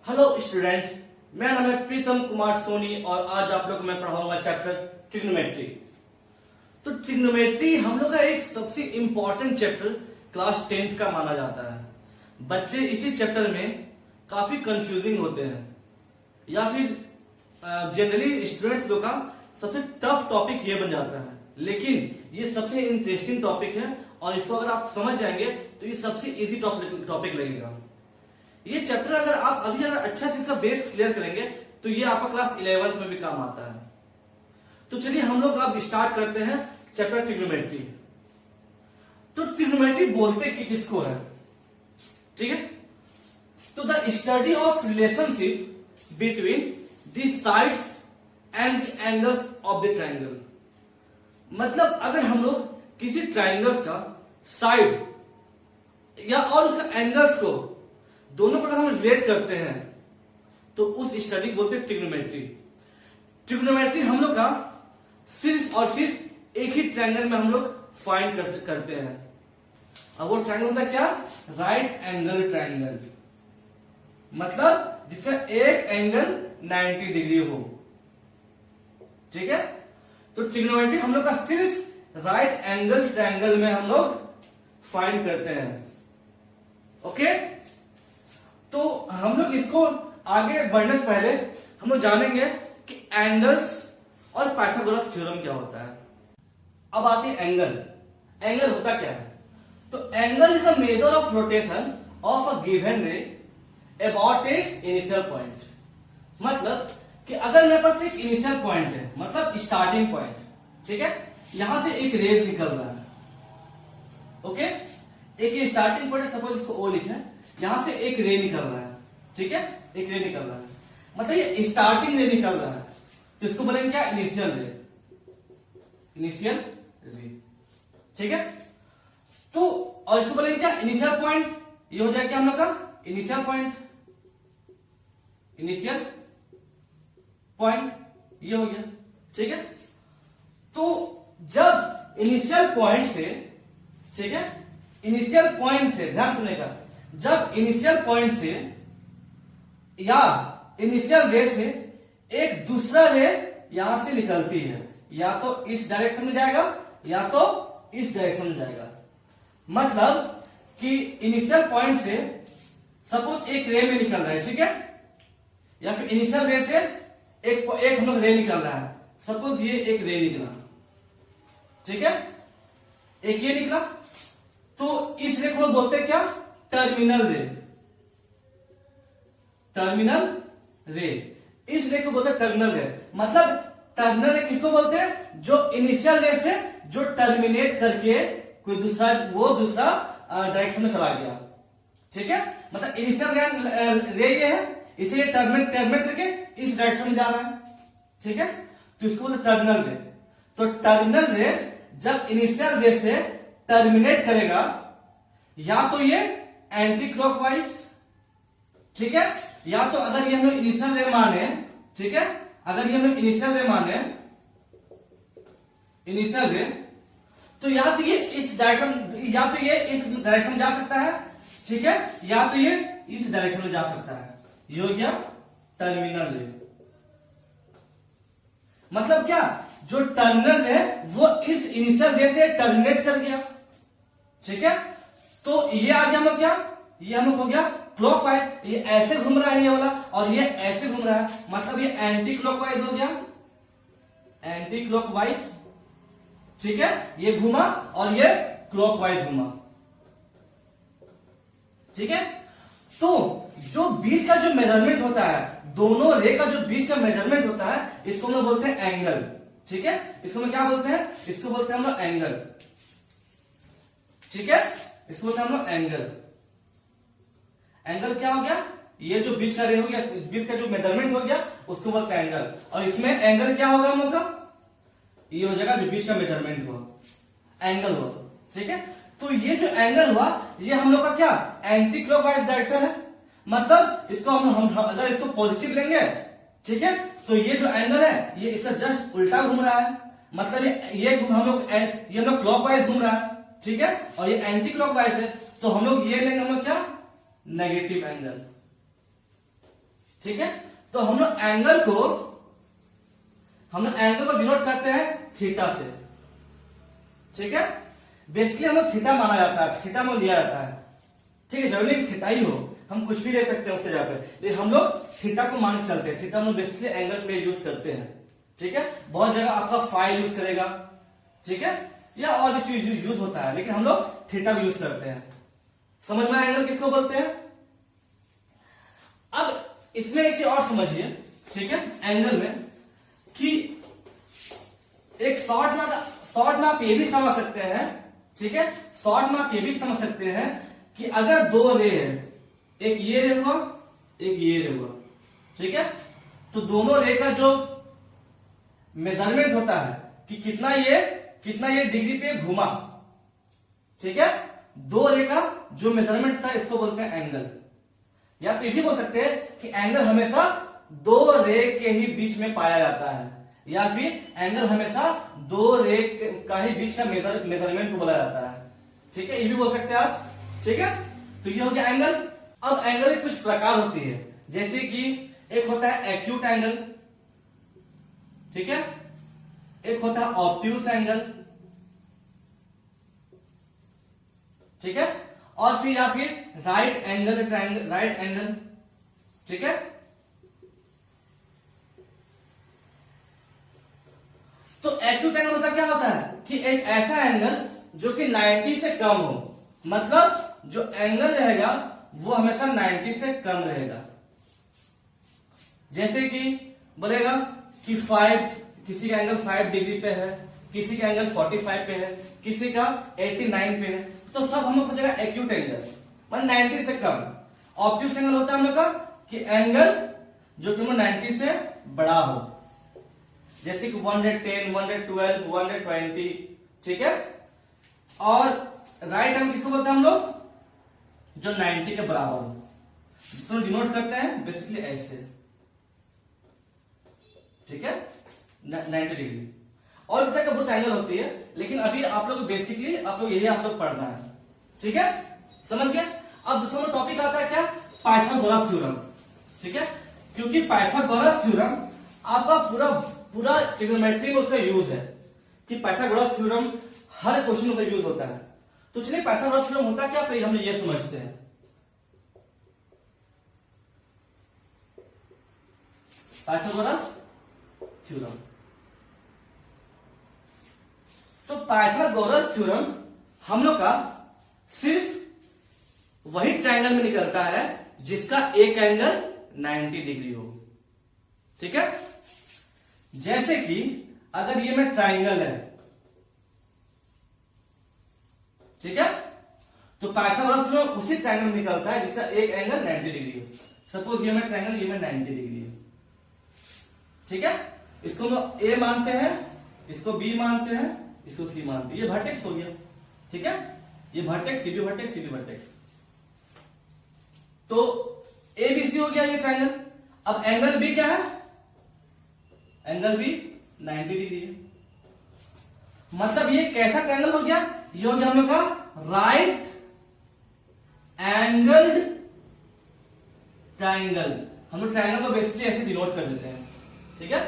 Hello students, मेरा नाम है प्रीतम कुमार सोनी और आज आप लोग मैं पढ़ाऊंगा चैप्टर ट्रिग्नोमेट्री। तो ट्रिग्नोमेट्री हम लोग का एक सबसे इंपॉर्टेंट चैप्टर क्लास 10th का माना जाता है। बच्चे इसी चैप्टर में काफी कंफ्यूजिंग होते हैं या फिर जनरली स्टूडेंट्स लोग का सबसे टफ टॉपिक ये बन जाता है, लेकिन ये सबसे इंटरेस्टिंग टॉपिक है और इसको अगर आप समझ जाएंगे तो ये सबसे इजी टॉपिक लगेगा। ये चैप्टर अगर अच्छा से इसका बेस क्लियर करेंगे तो ये आपका क्लास 11th में भी काम आता है। तो चलिए हम लोग अब स्टार्ट करते हैं चैप्टर ट्रिग्नोमेट्री। तो ट्रिग्नोमेट्री बोलते कि किसको है, ठीक है? तो the study of relationship between the sides and the angles of the triangle. मतलब अगर हम लोग किसी ट्रायंगल्स का साइड या और उसका एंगल्स को दोनों को अगर हम रिलेट करते हैं तो उस स्टडी को बोलते हैं ट्रिग्नोमेट्री। ट्रिग्नोमेट्री हम लोग का सिर्फ और सिर्फ एक ही ट्रायंगल में हम लोग फाइंड करते हैं। अब वो ट्रायंगल होता है क्या? Right angle triangle. मतलब जिसका एक एंगल 90 डिग्री हो, ठीक है? तो ट्रिग्नोमेट्री हम लोग का सिर्फ राइट एंगल ट्रायंगल में हम लोग फाइंड करते हैं। ओके, तो हम लोग इसको आगे बढ़ने से पहले हम लोग जानेंगे कि एंगल्स और पाइथागोरस थ्योरम क्या होता है। अब आती है एंगल। एंगल होता क्या है? तो angle is a measure of rotation of a given रे अबाउट इट्स इनिशियल पॉइंट। मतलब कि अगर मेरे पास एक इनिशियल पॉइंट है, मतलब स्टार्टिंग पॉइंट, ठीक है? यहां से एक रेज निकल रहा है, ओके? एक ये स्टार्टिंग पॉइंट, सपोज इसको ओ लिखे, यहां से एक रे निकल रहा है, ठीक है? एक रे निकल रहा है, मतलब ये स्टार्टिंग रे निकल रहा है, तो इसको बोलेंगे क्या? इनिशियल रे। इनिशियल रे, ठीक है? तो और इसको बोलेंगे क्या? Initial point. ये हो जाएगा क्या हम लोग का? Initial point. इनिशियल पॉइंट ये हो गया, ठीक है? तो जब इनिशियल पॉइंट से, ठीक है, इनिशियल पॉइंट से ध्यान सुनेगा, जब इनिशियल पॉइंट से या इनिशियल रे से एक दूसरा रे यहां से निकलती है, या तो इस डायरेक्शन में जाएगा या तो इस डायरेक्शन में जाएगा। मतलब कि इनिशियल पॉइंट से सपोज एक रे में निकल रहा है, ठीक है? या फिर इनिशियल रे से एक हम लोग रे निकल रहा है, सपोज ये एक रे निकला, ठीक है? एक ये निकला, तो इस रे को बोलते हैं क्या? टर्मिनल रे। टर्मिनल रे, इस रे को बोलते हैं टर्मिनल रे। मतलब टर्मिनल रे किसको बोलते हैं? जो इनिशियल रे से जो टर्मिनेट करके कोई दूसरा डायरेक्शन में चला गया, ठीक है? मतलब इनिशियल रे ये है, इसे टर्मिनेट करके इस डायरेक्शन में जा रहा है, ठीक है? तो इसको बोलते टर्मिनल रे। तो टर्मिनल रे जब इनिशियल रे से टर्मिनेट करेगा, या तो ये एंटी क्लॉकवाइज, ठीक है? या तो अगर ये हम लोग इनिशियल रे माने, ठीक है, अगर ये हम लोग इनिशियल रे माने, इनिशियल रे, तो या तो ये इस डायरेक्शन, या तो ये इस डायरेक्शन में जा सकता है, ठीक है, या तो ये इस डायरेक्शन में जा सकता है। ये हो गया टर्मिनल रे। मतलब क्या? जो टर्मिनल है वो इस इनिशियल रे से टर्मिनेट कर गया, ठीक है? तो ये आ गया हम लोग क्या? ये हम लोग हो गया क्लॉकवाइज। ये ऐसे घूम रहा है ये वाला, और ये ऐसे घूम रहा है, मतलब ये एंटी क्लॉकवाइज हो गया, एंटी क्लॉकवाइज, ठीक है? ये घूमा और ये क्लॉकवाइज घूमा, ठीक है? तो जो बीच का जो मेजरमेंट होता है, दोनों रे का जो बीच का मेजरमेंट होता है, इसको हम लोग बोलते हैं एंगल, ठीक है? इसको हम क्या बोलते हैं? इसको बोलते हैं हम लोग एंगल, ठीक है? इसको बोलते हैं हम लोग एंगल। एंगल क्या हो गया? ये जो बीच का रे हो गया, बीच का जो मेजरमेंट हो गया, उसको बोलते हैं एंगल। और इसमें एंगल क्या होगा हम लोग का? ये हो जाएगा जो बीच का मेजरमेंट हुआ, एंगल हुआ, ठीक है? तो ये जो एंगल हुआ, ये हम लोग का क्या? एंटी क्लॉकवाइज डायरेक्शन है। मतलब इसको हम अगर इसको पॉजिटिव लेंगे, ठीक है, तो ये जो एंगल है ये इसका जस्ट उल्टा घूम रहा है, मतलब ये हम लोग क्लॉकवाइज घूम रहा है, ठीक है? और ये एंटी क्लॉकवाइज है, तो हम लोग ये लेंगे हम लोग क्या? Negative angle. ठीक है। तो हम लोग एंगल को डिनोट करते हैं थीटा से, ठीक है। बेसिकली हम लोग थीटा माना जाता है, थीटा में लिया जाता है, ठीक है। जरूरी थीटा ही हो, हम कुछ भी ले सकते हैं उसके जगह पे, लेकिन हम लोग थीटा को मान के चलते हैं। थीटा हम लोग बेसिकली एंगल के लिए यूज करते हैं, ठीक है। बहुत जगह आपका फाई यूज करेगा, ठीक है, या और भी चीज यूज होता है, लेकिन हम लोग थीटा को यूज करते हैं। समझ में एंगल किसको बोलते हैं। अब इसमें एक चीज और समझिए, ठीक है, एंगल में कि एक शॉर्ट में आप ये भी समझ सकते हैं, ठीक है, शॉर्ट में आप ये भी समझ सकते हैं कि अगर दो रे है, एक ये रे हुआ, एक ये रे हुआ, ठीक है, तो दोनों रे का जो मेजरमेंट होता है कि कितना ये डिग्री पे घुमा, ठीक है, दो रे का जो मेजरमेंट होता है इसको बोलते हैं एंगल। या तो ये भी बोल सकते हैं कि एंगल हमेशा दो रे के ही बीच में पाया जाता है, या फिर एंगल हमेशा दो रे का ही बीच का मेजरमेंट को बोला जाता है, ठीक है, ये भी बोल सकते हैं आप, ठीक है। तो ये हो गया एंगल। अब एंगल की कुछ प्रकार होती है, जैसे कि एक होता है एक्यूट एंगल, ठीक है, एक होता है ऑब्ट्यूस एंगल, ठीक है, और फिर या फिर राइट एंगल, ठीक है। तो एक्यूट एंगल मतलब क्या होता है कि एक ऐसा एंगल जो कि 90 से कम हो, मतलब जो एंगल रहेगा वो हमेशा 90 से कम रहेगा। जैसे कि बोलेगा कि किसी का एंगल 5 डिग्री पे है, किसी का एंगल 45 पे है, किसी का 89 पे है, तो सब हम लोग को जाएगा एक्यूट एंगल, मतलब 90 से कम। ऑब्ट्यूस एंगल होता है हम लोग का कि एंगल जो कि 90 से बड़ा हो, जैसे कि 110, 112, 120, ठीक है। और राइट एंगल किसको बोलते हैं हम लोग, जो 90 के बराबर हो, जिसको डिनोट करते हैं बेसिकली ऐसे, ठीक है, 90 डिग्री। और भी तरह का बहुत एंगल होती है, लेकिन अभी आप लोग बेसिकली यही आप लोग पढ़ना है, ठीक है, समझ गए। अब दूसरा टॉपिक आता है क्या, पाइथागोरस थ्योरम, ठीक है, क्योंकि पाइथागोरस थ्योरम आपका पूरा ट्रिग्नोमेट्री में उसका यूज है, कि पाइथागोरस थ्योरम हर क्वेश्चन में यूज होता है। तो चलिए पाइथागोरस थ्योरम होता क्या, हम ये समझते हैं। पाइथागोरस थ्योरम, तो पाइथागोरस थ्योरम हम लोग का सिर्फ वही ट्रायंगल में निकलता है जिसका एक एंगल 90 डिग्री हो, ठीक है। जैसे कि अगर ये में ट्रायंगल है, ठीक है, तो पाइथागोरस में उसी ट्रायंगल में निकलता है जिसका एक एंगल 90 डिग्री हो। सपोज ये में ट्रायंगल, ये में 90 डिग्री है, ठीक है। इसको हम ए मानते हैं, इसको बी मानते हैं, इसको सी मानते हैं, ये वर्टेक्स हो गया, ठीक है, ये vertex, C B vertex, C B vertex. तो ए बी सी हो गया ये ट्रायंगल। अब एंगल बी क्या है, एंगल बी 90 डिग्री है, मतलब ये कैसा ट्रायंगल हो गया, ये हो गया हम लोग का राइट एंगल्ड ट्रायंगल। हम लोग ट्रायंगल को बेसिकली ऐसे डिनोट कर देते हैं, ठीक है,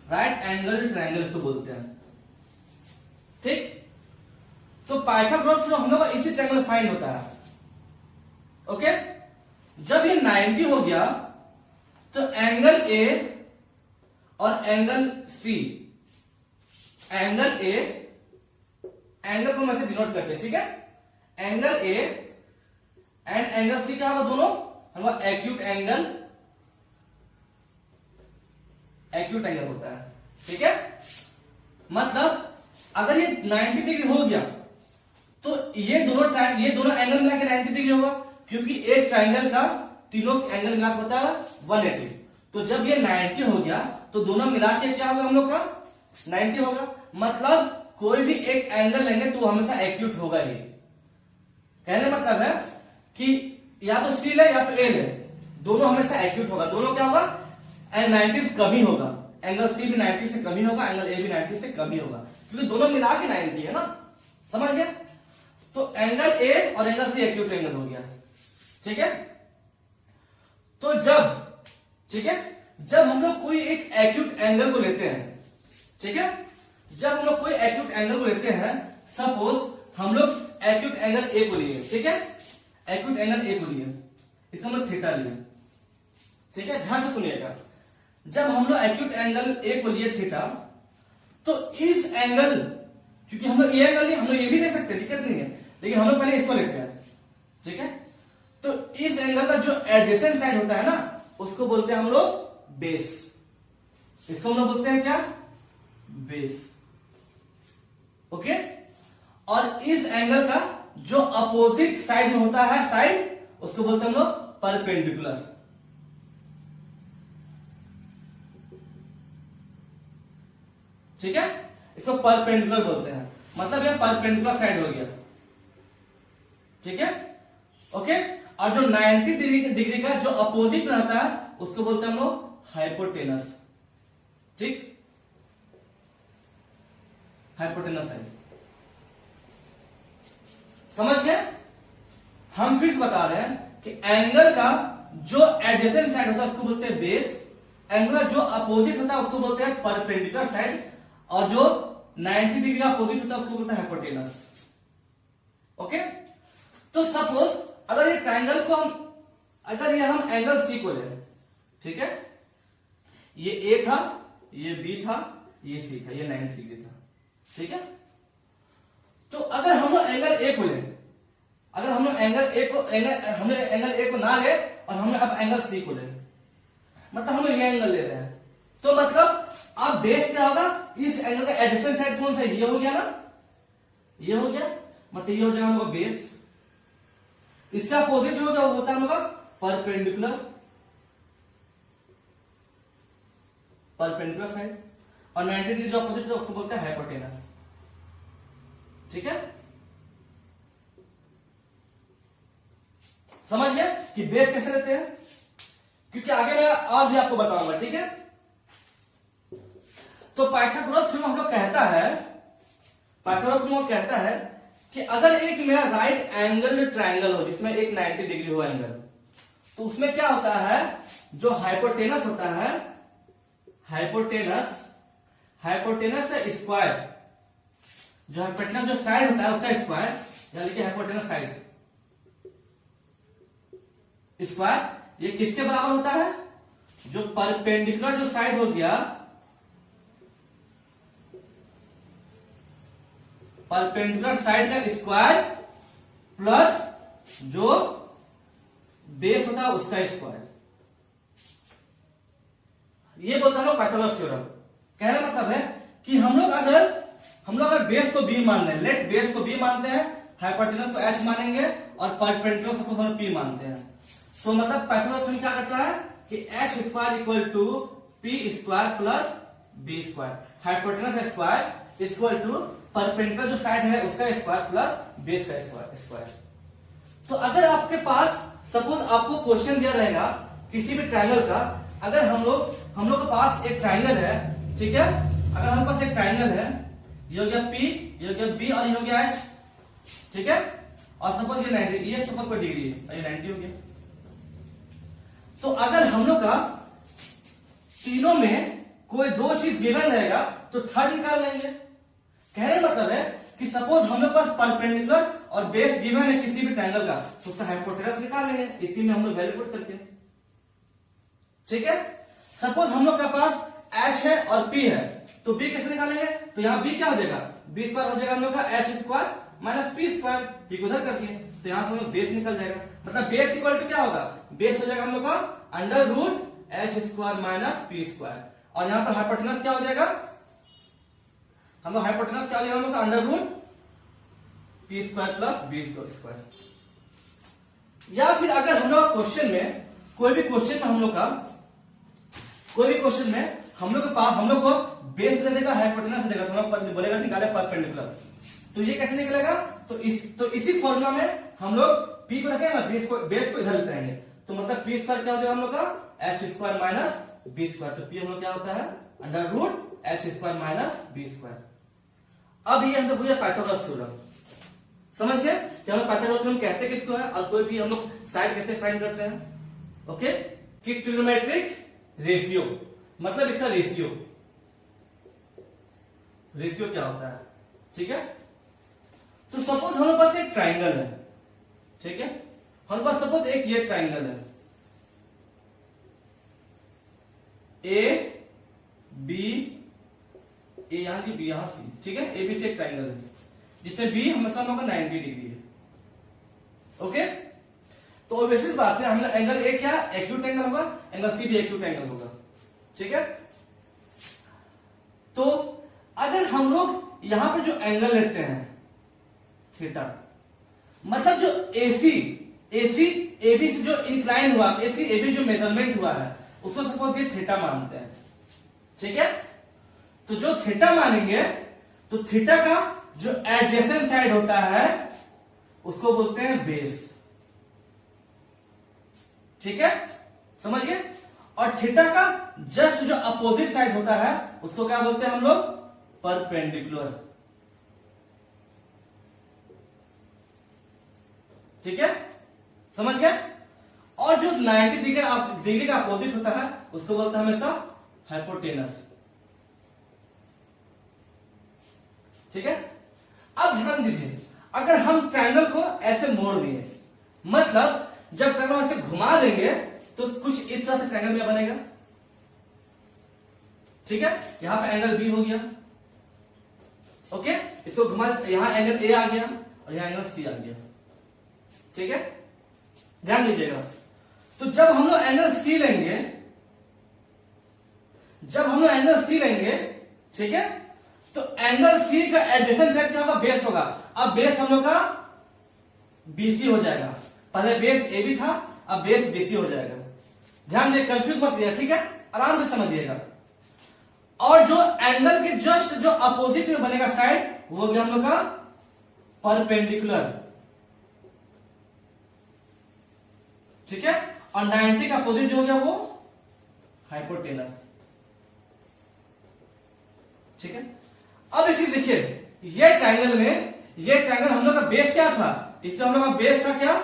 राइट एंगल ट्रायंगल इसको बोलते हैं, ठीक। तो पाइथागोरस थ्योरम हम लोग का इसी ट्रायंगल में फाइंड होता है, ओके। जब ये 90 हो गया तो एंगल ए और एंगल सी, एंगल को हम ऐसे डिनोट करते हैं, ठीक है, angle A and angle C क्या होगा, दोनों हमारा एक्यूट एंगल होता है, ठीक है। मतलब अगर ये 90 डिग्री हो गया तो ये दोनों एंगल मिला के 90 डिग्री होगा, क्योंकि एक ट्रायंगल का तीनों एंगल मिला होता है 180। तो जब ये 90 हो गया तो दोनों मिला के क्या होगा हम लोग का 90 होगा। मतलब कोई भी एक एंगल लेंगे तो हमेशा एक्यूट होगा ही। कहने मतलब है कि या तो सी ले या तो ए ले, दोनों हमेशा एक्यूट होगा। दोनों क्या होगा, 90 से कम ही होगा, एंगल सी भी 90 से कम ही होगा, एंगल ए भी 90 से कम ही होगा, क्योंकि दोनों मिला के 90 है ना, समझ गए। तो एंगल ए और एंगल सी एक्यूट एंगल हो गया, ठीक है। तो जब ठीक है, जब हम लोग कोई एक एक्यूट एंगल को लेते हैं, ठीक है, जब हम लोग कोई एक्यूट एंगल को लेते हैं, सपोज हम लोग एक्यूट एंगल ए को लिए, ठीक है, एक्यूट एंगल ए को लिए, इसको हम लोग थीटा लिए, ठीक है, ध्यान से सुनिएगा, जब हम लोग एक्यूट एंगल ए को लिए थीटा, तो इस एंगल, क्योंकि हम लोग ये एंगल नहीं, हम लोग ये भी ले सकते हैं, दिक्कत नहीं है, लेकिन हम लोग पहले इसको लेते हैं, ठीक है, तो इस एंगल का जो एडजेसेंट साइड होता है ना, उसको बोलते हैं हम लोग बेस, इसको हम लोग बोलते हैं क्या, बेस, ओके। और इस एंगल का जो अपोजिट साइड में होता है साइड, उसको बोलते हैं हम लोग परपेंडिकुलर, ठीक है, इसको परपेंडिकुलर बोलते हैं, मतलब ये परपेंडिकुलर साइड हो गया, ठीक है, ओके। और जो 90 डिग्री का जो अपोजिट में रहता है, उसको बोलते हैं हम लोग हाइपोटेनस, ठीक, हाइपोटेनस साइड, समझ गए। हम फिर से बता रहे हैं कि एंगल का जो एडजेसेंट साइड होता है उसको बोलते हैं बेस, एंगल का जो अपोजिट होता है उसको बोलते हैं परपेंडिकुलर साइड, और जो 90 डिग्री का अपोजिट होता है उसको बोलते हैं हाइपोटेनस, ओके। तो सपोज अगर ये ट्रायंगल को अगर ये हम एंगल सी को ले, ठीक है, ये ए था, ये बी था, ये सी था, ये 90 डिग्री था, ठीक है। तो अगर हम लोग एंगल ए को ले, अगर हम लोग एंगल ए को हमने एंगल ए को ना ले और हमने अब एंगल सी को ले, मतलब हम लोग ये एंगल ले रहे हैं, तो मतलब अब बेस क्या होगा, इस एंगल का एडजेसेंट साइड कौन सा है, ये हो गया ना, ये हो गया, मतलब ये हो जाएगा हम लोग बेस, इसका अपोजिट जो होता है हम लोग परपेंडिकुलर, परपेंडिकुलर साइड, और 90 डिग्री जो अपोजिट है उसको बोलते हैं हाइपोटेनस, ठीक है। समझ गए कि बेस कैसे लेते हैं, क्योंकि आगे मैं और भी आपको बताऊंगा, ठीक है। तो पाइथागोरस थ्योरम हम लोग कहता है, पाइथागोरस थ्योरम कहता है कि अगर एक मेरा राइट एंगल ट्रायंगल हो जिसमें एक 90 डिग्री हो एंगल, तो उसमें क्या होता है, जो हाइपोटेनस होता है, हाइपोटेनस, हाइपोटेनस का स्क्वायर, जो हाइपोटेनस जो साइड होता है उसका स्क्वायर, यानी कि हाइपोटेनस साइड स्क्वायर, ये किसके बराबर होता है, जो परपेंडिकुलर जो साइड हो गया, परपेंडिकुलर साइड का स्क्वायर प्लस जो बेस होता है उसका स्क्वायर, ये बोलता है पाइथागोरस थ्योरम। कहने का मतलब है कि हम लोग अगर बेस को बी मान लें, लेट बेस को बी मानते हैं, हाइपोटेनस को एच मानेंगे और परपेंडिकुलर सपोज हम पी मानते हैं, तो मतलब पाइथागोरस थ्योरम क्या करता है कि H square equal to P square plus B square, hypotenuse square equal to perpendicular जो साइड है उसका स्क्वायर प्लस बेस का स्क्वायर। तो अगर आपके पास सपोज आपको क्वेश्चन दिया रहेगा किसी भी ट्रायंगल का, अगर हम लोग के पास एक ट्रायंगल है, ठीक है, अगर हमारे पास एक ट्रायंगल है, ये हो गया पी, ये हो गया बी और ये हो गया एच, ठीक है, और सपोज ये 90, ये सपोज कोई डिग्री है, ये 90 हो गया। तो अगर हम लोग का तीनों में कोई दो चीज गिवन रहेगा तो थर्ड निकाल लेंगे। कहने मतलब है कि सपोज हम लोग पास परपेंडिकुलर और बेस गिवन है किसी भी ट्रायंगल का, तो उसका हाइपोटेनस निकाल लेंगे, इसी में हम लोग वैल्यू पुट करके, ठीक है। सपोज हम लोग के पास एच है और पी है, तो बी कैसे निकालेंगे, तो यहां बी क्या हो जाएगा, बी स्क्वायर हो जाएगा हम लोग का H square minus P square, P को उधर कर दिए, तो यहां से हम लोग बेस निकल जाएगा, मतलब बेस इक्वल टू क्या होगा, बेस हो जाएगा हम लोग का under root H square minus P square, और यहां पर हाइपोटेनस क्या हो जाएगा, हम लोग हाइपोटेनस क्या हो जाएगा हम लोग का under root P square plus B square. या फिर अगर हम लोग क्वेश्चन में कोई भी क्वेश्चन में हम लोग के पास हम लोग को बेस दे देगा, हाइपोटेनस देगा, तो हम बोलेगा निकाले परपेंडिकुलर, तो ये कैसे निकलेगा, तो इसी फॉर्मूला में हम लोग पी को रखेंगे ना, बेस को इधर लेते रहेंगे, तो मतलब पी स्क्वायर क्या हो जाएगा हम लोग का H square minus B square, तो पी हम लोग क्या होता है under root H square minus B square. अब ये हम लोग हुआ पाइथागोरस थ्योरम, समझ गए कि हम लोग पाइथागोरस थ्योरम कहते किसको है और कोई भी हम लोग साइड कैसे फाइंड करते हैं, ओके। कि ट्रिग्नोमेट्रिक रेशियो, मतलब इसका रेशियो, रेशियो क्या होता है, ठीक है। तो सपोज हमारे पास एक ट्राइंगल है, ठीक है, हमारे पास सपोज एक ये ट्राइंगल है ए बी, ए यहां सी बी यहां सी, ठीक है, ए बी सी एक ट्राइंगल है जिसमें बी हमेशा हम लोग का 90 डिग्री है, ओके। तो ऑब्वियस बात है, हमने एंगल ए क्या एक्यूट एंगल होगा, एंगल सी भी एक्यूट एंगल होगा, ठीक है। तो अगर हम लोग यहां पे जो एंगल लेते हैं थीटा, मतलब जो एसी एबी से जो इंक्लाइन हुआ, एसी एबी जो मेजरमेंट हुआ है उसको सपोज ये थीटा मानते हैं, ठीक है। तो जो थीटा मानेंगे तो थीटा का जो एडजेसेंट साइड होता है उसको बोलते हैं बेस, ठीक है, समझिए। और थीटा का जस्ट जो अपोजिट साइड होता है उसको क्या बोलते हैं हम लोग, परपेंडिकुलर, ठीक है, समझ गए। और जो 90 डिग्री का अपोजिट होता है उसको बोलते हैं हमेशा हाइपोटेनस, ठीक है। अब ध्यान दीजिए, अगर हम ट्रायंगल को ऐसे मोड़ दिए, मतलब जब ट्रायंगल ऐसे घुमा देंगे तो कुछ इस तरह से ट्रायंगल में बनेगा, ठीक है। यहां पे एंगल बी हो गया, ओके, इसको घुमा, यहां एंगल ए आ गया और यहां एंगल सी आ गया, ठीक है, ध्यान दीजिएगा। तो जब हम लोग एंगल सी लेंगे, ठीक है, तो एंगल सी का एडजेसेंट साइड क्या होगा, बेस होगा। अब बेस हम लोग का बीसी हो जाएगा, पहले बेस ए बी था, अब बेस बीसी हो जाएगा। ध्यान दीजिए, कंफ्यूज मत कीजिएगा, ठीक है, आराम से समझिएगा। और जो एंगल के जस्ट जो अपोजिट में बनेगा साइड वो हो गया हम लोग का परपेंडिकुलर, ठीक है। और 90 का अपोजिट जो हो गया वो हाइपोटेनस, ठीक है। अब इसी देखिए, ये ट्रायंगल हम लोग का बेस क्या था, इसमें हम लोग का बेस था क्या,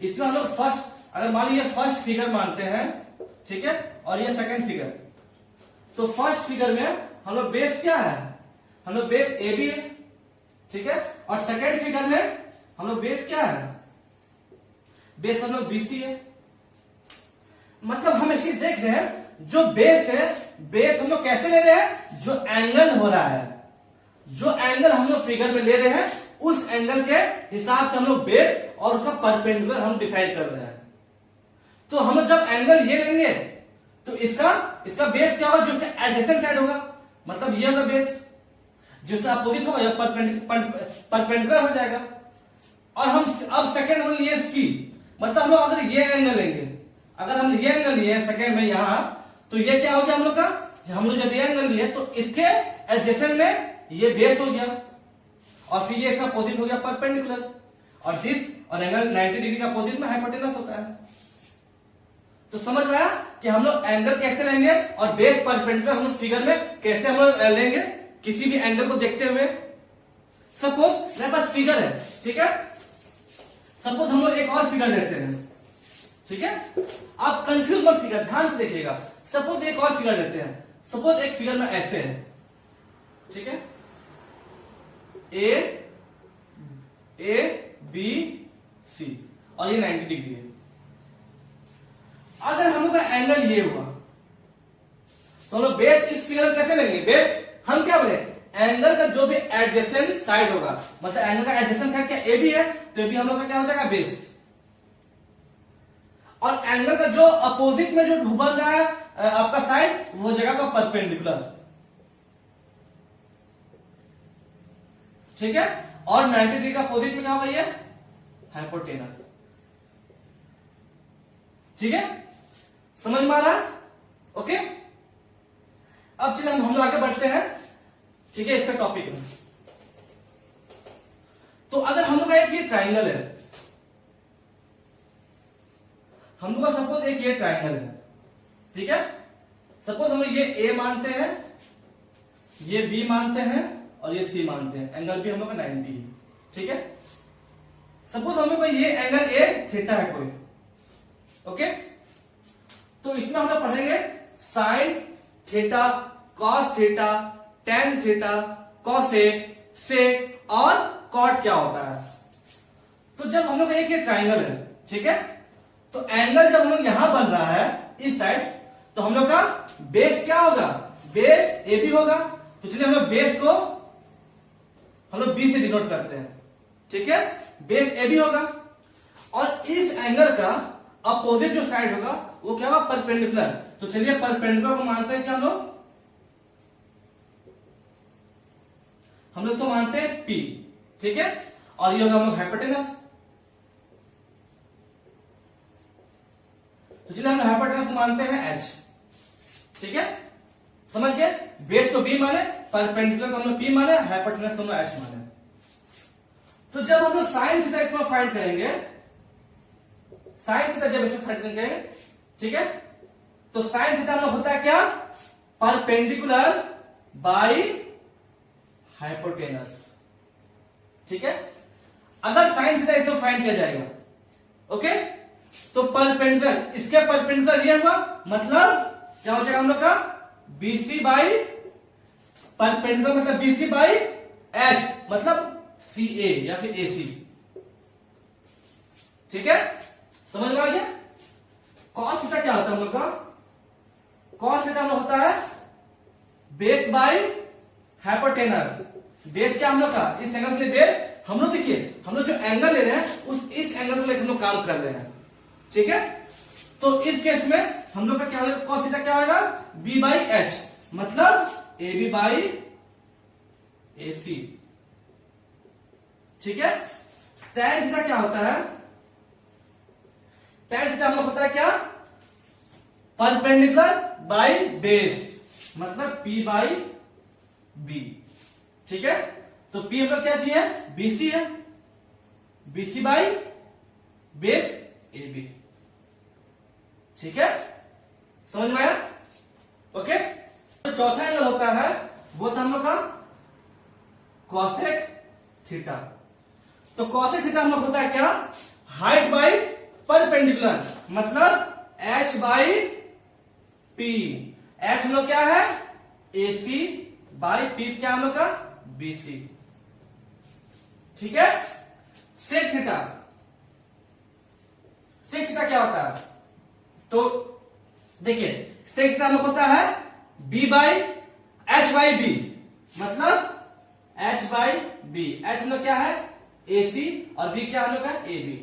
इसमें हम लोग फर्स्ट, अगर मान लीजिए फर्स्ट फिगर मानते हैं, ठीक है, और ये सेकंड फिगर, तो फर्स्ट फिगर में हम लोग बेस क्या है, हम लोग बेस ए बी है, ठीक है। और सेकंड फिगर में हम लोग बेस क्या है, बेस हम लोग बीसी है। मतलब हम इसी देख रहे हैं, जो बेस है, बेस हम लोग कैसे ले रहे हैं, जो एंगल हो रहा है, जो एंगल हम लोग फिगर में ले रहे हैं उस एंगल के हिसाब से हम लोग बेस और उसका परपेंडिकुलर हम डिसाइड कर रहे हैं। तो हम जब एंगल ये लेंगे तो इसका बेस क्या होगा, जो एडजेसेंट साइड होगा, मतलब ये होगा बेस, जिससे अपोजिट होगा यह परपेंडिकुलर हो जाएगा। और हम अब सेकंड हम लिए सी, मतलब हम लोग अगर ये एंगल लेंगे, अगर हम ये एंगल लिए सेकंड में यहां, तो ये क्या हो गया हम लोग का, हम लोग जब ये एंगल लिए तो इसके एडजेसेंट में ये बेस हो गया और फिर ये इसका अपोजिट हो गया परपेंडिकुलर, और एंगल 90 डिग्री का अपोजिट में हाइपोटेनस होता है। तो समझ में आया कि हम लोग एंगल कैसे लेंगे और बेस परपेंडिकुलर हम लोग फिगर में कैसे हम लोग लेंगे, किसी भी एंगल को देखते हुए। सपोज मेरे पास फिगर है, ठीक है, सपोज हम लोग एक और फिगर लेते हैं, ठीक है, आप कंफ्यूज मत कीजिएगा, ध्यान से देखिएगा। सपोज एक और फिगर लेते हैं, सपोज एक फिगर में ऐसे है, ठीक है, ए बी सी और ये 90 डिग्री है। अगर हम लोग का एंगल ये हुआ तो हम लोग बेस इस फिगर कैसे लेंगे, बेस हम क्या बोले, एंगल का जो भी एडजेसेंट साइड होगा, मतलब एंगल का एडजेसेंट साइड क्या ए बी है, तो ए बी हम लोग का क्या हो जाएगा, बेस। और एंगल का जो अपोजिट में जो बन रहा है आपका साइड, वो जगह का परपेंडिकुलर, ठीक है। और 90 डिग्री का अपोजिट में क्या होगा, ये हाइपोटेनस, ठीक है, समझ में आ रहा है, ओके। अब चलिए हम लोग आगे बढ़ते हैं, ठीक है, इसका टॉपिक में। तो अगर हम लोग का एक ये ट्राइंगल है, हम लोग का सपोज एक ये ट्राइंगल है, ठीक है, सपोज हम ये ए मानते हैं, ये बी मानते हैं और ये सी मानते हैं, एंगल भी हम लोग का 90 है, ठीक है। सपोज हम लोग का ये एंगल ए थीटा है कोई, ओके। तो इसमें हम लोग पढ़ेंगे sine theta, cos theta, tan theta, cosec, sec और कॉट क्या होता है। तो जब हम लोग एक ये ट्राइंगल है, ठीक है, तो एंगल जब हम लोग यहां बन रहा है इस साइड, तो हम लोग का बेस क्या होगा, बेस ए बी होगा। तो चलिए हम लोग बेस को हम लोग बी से डिनोट करते हैं, ठीक है, बेस ए बी होगा। और इस एंगल का अपोजिट जो साइड होगा वो क्या होगा, परपेंडिकुलर। तो चलिए परपेंडिकुलर को मानते हैं क्या हम लोग इसको मानते हैं P, ठीक है, और ये होगा हम लोग हाइपोटेनस। तो चलिए हम हाइपोटेनस को मानते हैं H, ठीक है, समझ गए। बेस को B माने, परपेंडिकुलर को हम लोग P माने, हाइपोटेनस को हम लोग H माने। तो जब हम लोग साइन थीटा इसमें फाइंड करेंगे, साइन थीटा जब इसे फाइंड करेंगे, ठीक है, तो साइन थीटा में होता है क्या, परपेंडिकुलर बाई हाइपोटेनस, ठीक है। अगर साइन थीटा इसमें फाइंड किया जाएगा, ओके, तो परपेंडिकुलर, इसके परपेंडिकुलर ये हुआ, मतलब क्या हो जाएगा हम लोग का, BC बाई परपेंडिकुलर मतलब BC बाई H मतलब CA या फिर AC, ठीक है, समझ में आ गया। कॉस थीटा क्या होता है हम लोग का, कॉस थीटा में होता है बेस बाई हाइपोटेनस। बेस क्या हम लोग का, इस एंगल के लिए बेस, हम लोग देखिए हम लोग जो एंगल ले रहे हैं उस इस एंगल को लेकर हम लोग काम कर रहे हैं, ठीक है। तो इस केस में हम लोग का क्या होगा, कॉस थीटा क्या होगा, B बाई H मतलब AB बाई AC, ठीक है। tan थीटा क्या होता है, tan थीटा हम लोग होता है क्या, परपेंडिकुलर बाई बेस मतलब P बाई B, ठीक है। तो P हम लोग क्या चाहिए, BC है, BC बाई बेस AB, ठीक है, समझ में आया, ओके। तो चौथा एंगल होता है वो था हम लोग का कॉसेक थीटा। तो कॉसेक थीटा हम लोग होता है क्या, हाइट बाई परपेंडिकुलर मतलब H बाई P। H हम लोग क्या है, AC बाई P क्या हम लोग का, BC, ठीक है। सेक थीटा, सेक थीटा क्या होता है, तो देखिए सेक थीटा हम लोग होता है B by H by B मतलब H बाई B। H हम लोग क्या है, AC और B क्या हम लोग का, AB,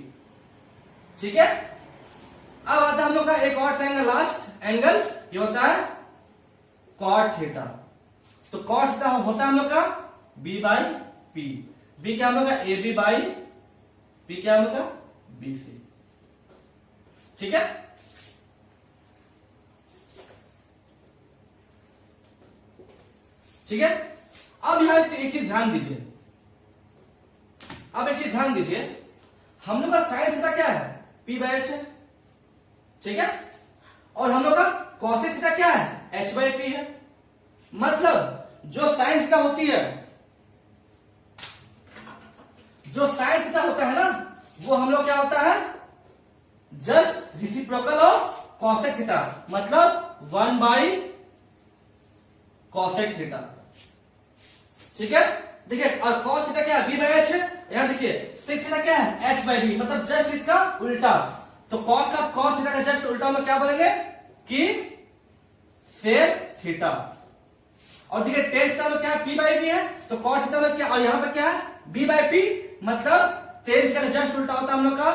ठीक है। अब आता है हम लोग का एक और ट्रायंगल, लास्ट एंगल, ये होता है कॉट थीटा। तो कॉट थीटा होता है हम लोग का B बाई P, B क्या हम लोग का, AB बाई P क्या हम लोग का, BC, ठीक है। ठीक है, अब यहां एक चीज ध्यान दीजिए, अब एक चीज ध्यान दीजिए, हम लोग का साइन थीटा क्या है, P बाई H है, ठीक है, और हम लोग का कॉसेक थीटा क्या है, H बाई P है। मतलब जो साइन थीटा होती है, जो साइन थीटा होता है ना, वो हम लोग क्या होता है, just reciprocal of cosec theta मतलब 1 बाई कॉसेक थीटा, ठीक है। देखिए और कॉस थीटा क्या है, B बाई H है, यहां देखिए सेक थीटा क्या है, H बाई B मतलब जस्ट इसका उल्टा। तो कॉस थीटा का जस्ट उल्टा में क्या बोलेंगे कि सेक थीटा। और देखिए टेन थीटा में क्या है, P बाई B है, तो कॉस थीटा में क्या, और यहां पे क्या है, B बाई P मतलब टेन थीटा का जस्ट उल्टा होता है हम लोग का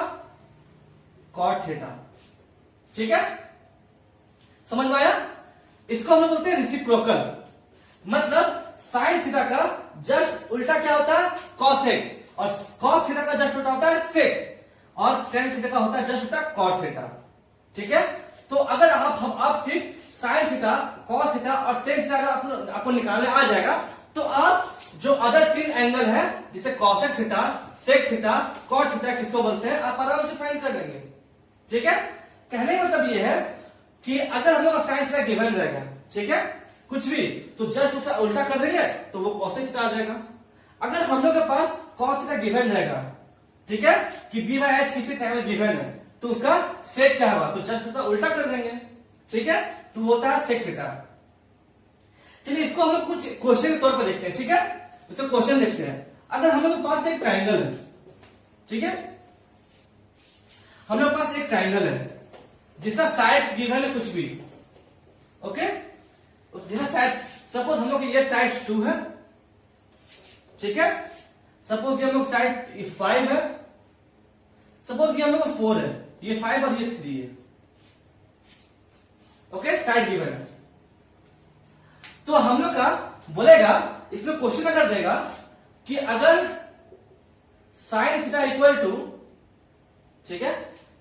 कॉट थीटा, ठीक है, समझ में आया। इसको हम लोग बोलते हैं रेसिप्रोकल, मतलब साइन थीटा का जस्ट उल्टा क्या होता है, कॉसेक, और कॉस थीटा का जस्ट उल्टा होता है सेक, और टेन थीटा का होता है जस्ट उल्टा कॉट थीटा, ठीक है। तो अगर आप सिर्फ साइन थीटा, कॉस थीटा और टेन थीटा अगर आपको निकालने आ जाएगा, तो आप जो अदर तीन एंगल है जिसे cosec theta, sec theta, cot theta किसको बोलते हैं, आप आराम से फाइंड कर लेंगे, ठीक है। कहने का मतलब ये है कि अगर हम लोग का साइन थीटा गिवन रहेगा, ठीक है, कुछ भी, तो जस्ट उसका उल्टा कर देंगे तो वो कॉसेक थीटा आ जाएगा। अगर हम लोग के पास कॉस थीटा गिवन रहेगा, ठीक है, कि B बाई H किसी टाइम में गिवन है, तो उसका सेक क्या होगा, तो जस्ट उसका उल्टा कर देंगे, ठीक है, तो वो होता है सेक थीटा। चलिए इसको हम लोग कुछ क्वेश्चन के तौर पर देखते हैं, ठीक है। इसको क्वेश्चन देखते हैं। अगर हम लोग के पास एक ट्राइंगल है, ठीक है, हम लोग के पास एक ट्राइंगल है जिसका साइड्स गिवन है कुछ भी, ओके, जिसका साइड, सपोज हम लोग ये साइड 2 है, ठीक है, सपोज ये हम लोग साइड 5 है, सपोज ये हम लोग 4 है, ये 5 और ये 3 है, ओके, साइड गिवन है। तो हम लोग का बोलेगा, इसमें क्वेश्चन में कर देगा कि अगर साइन थीटा इक्वल टू, ठीक है,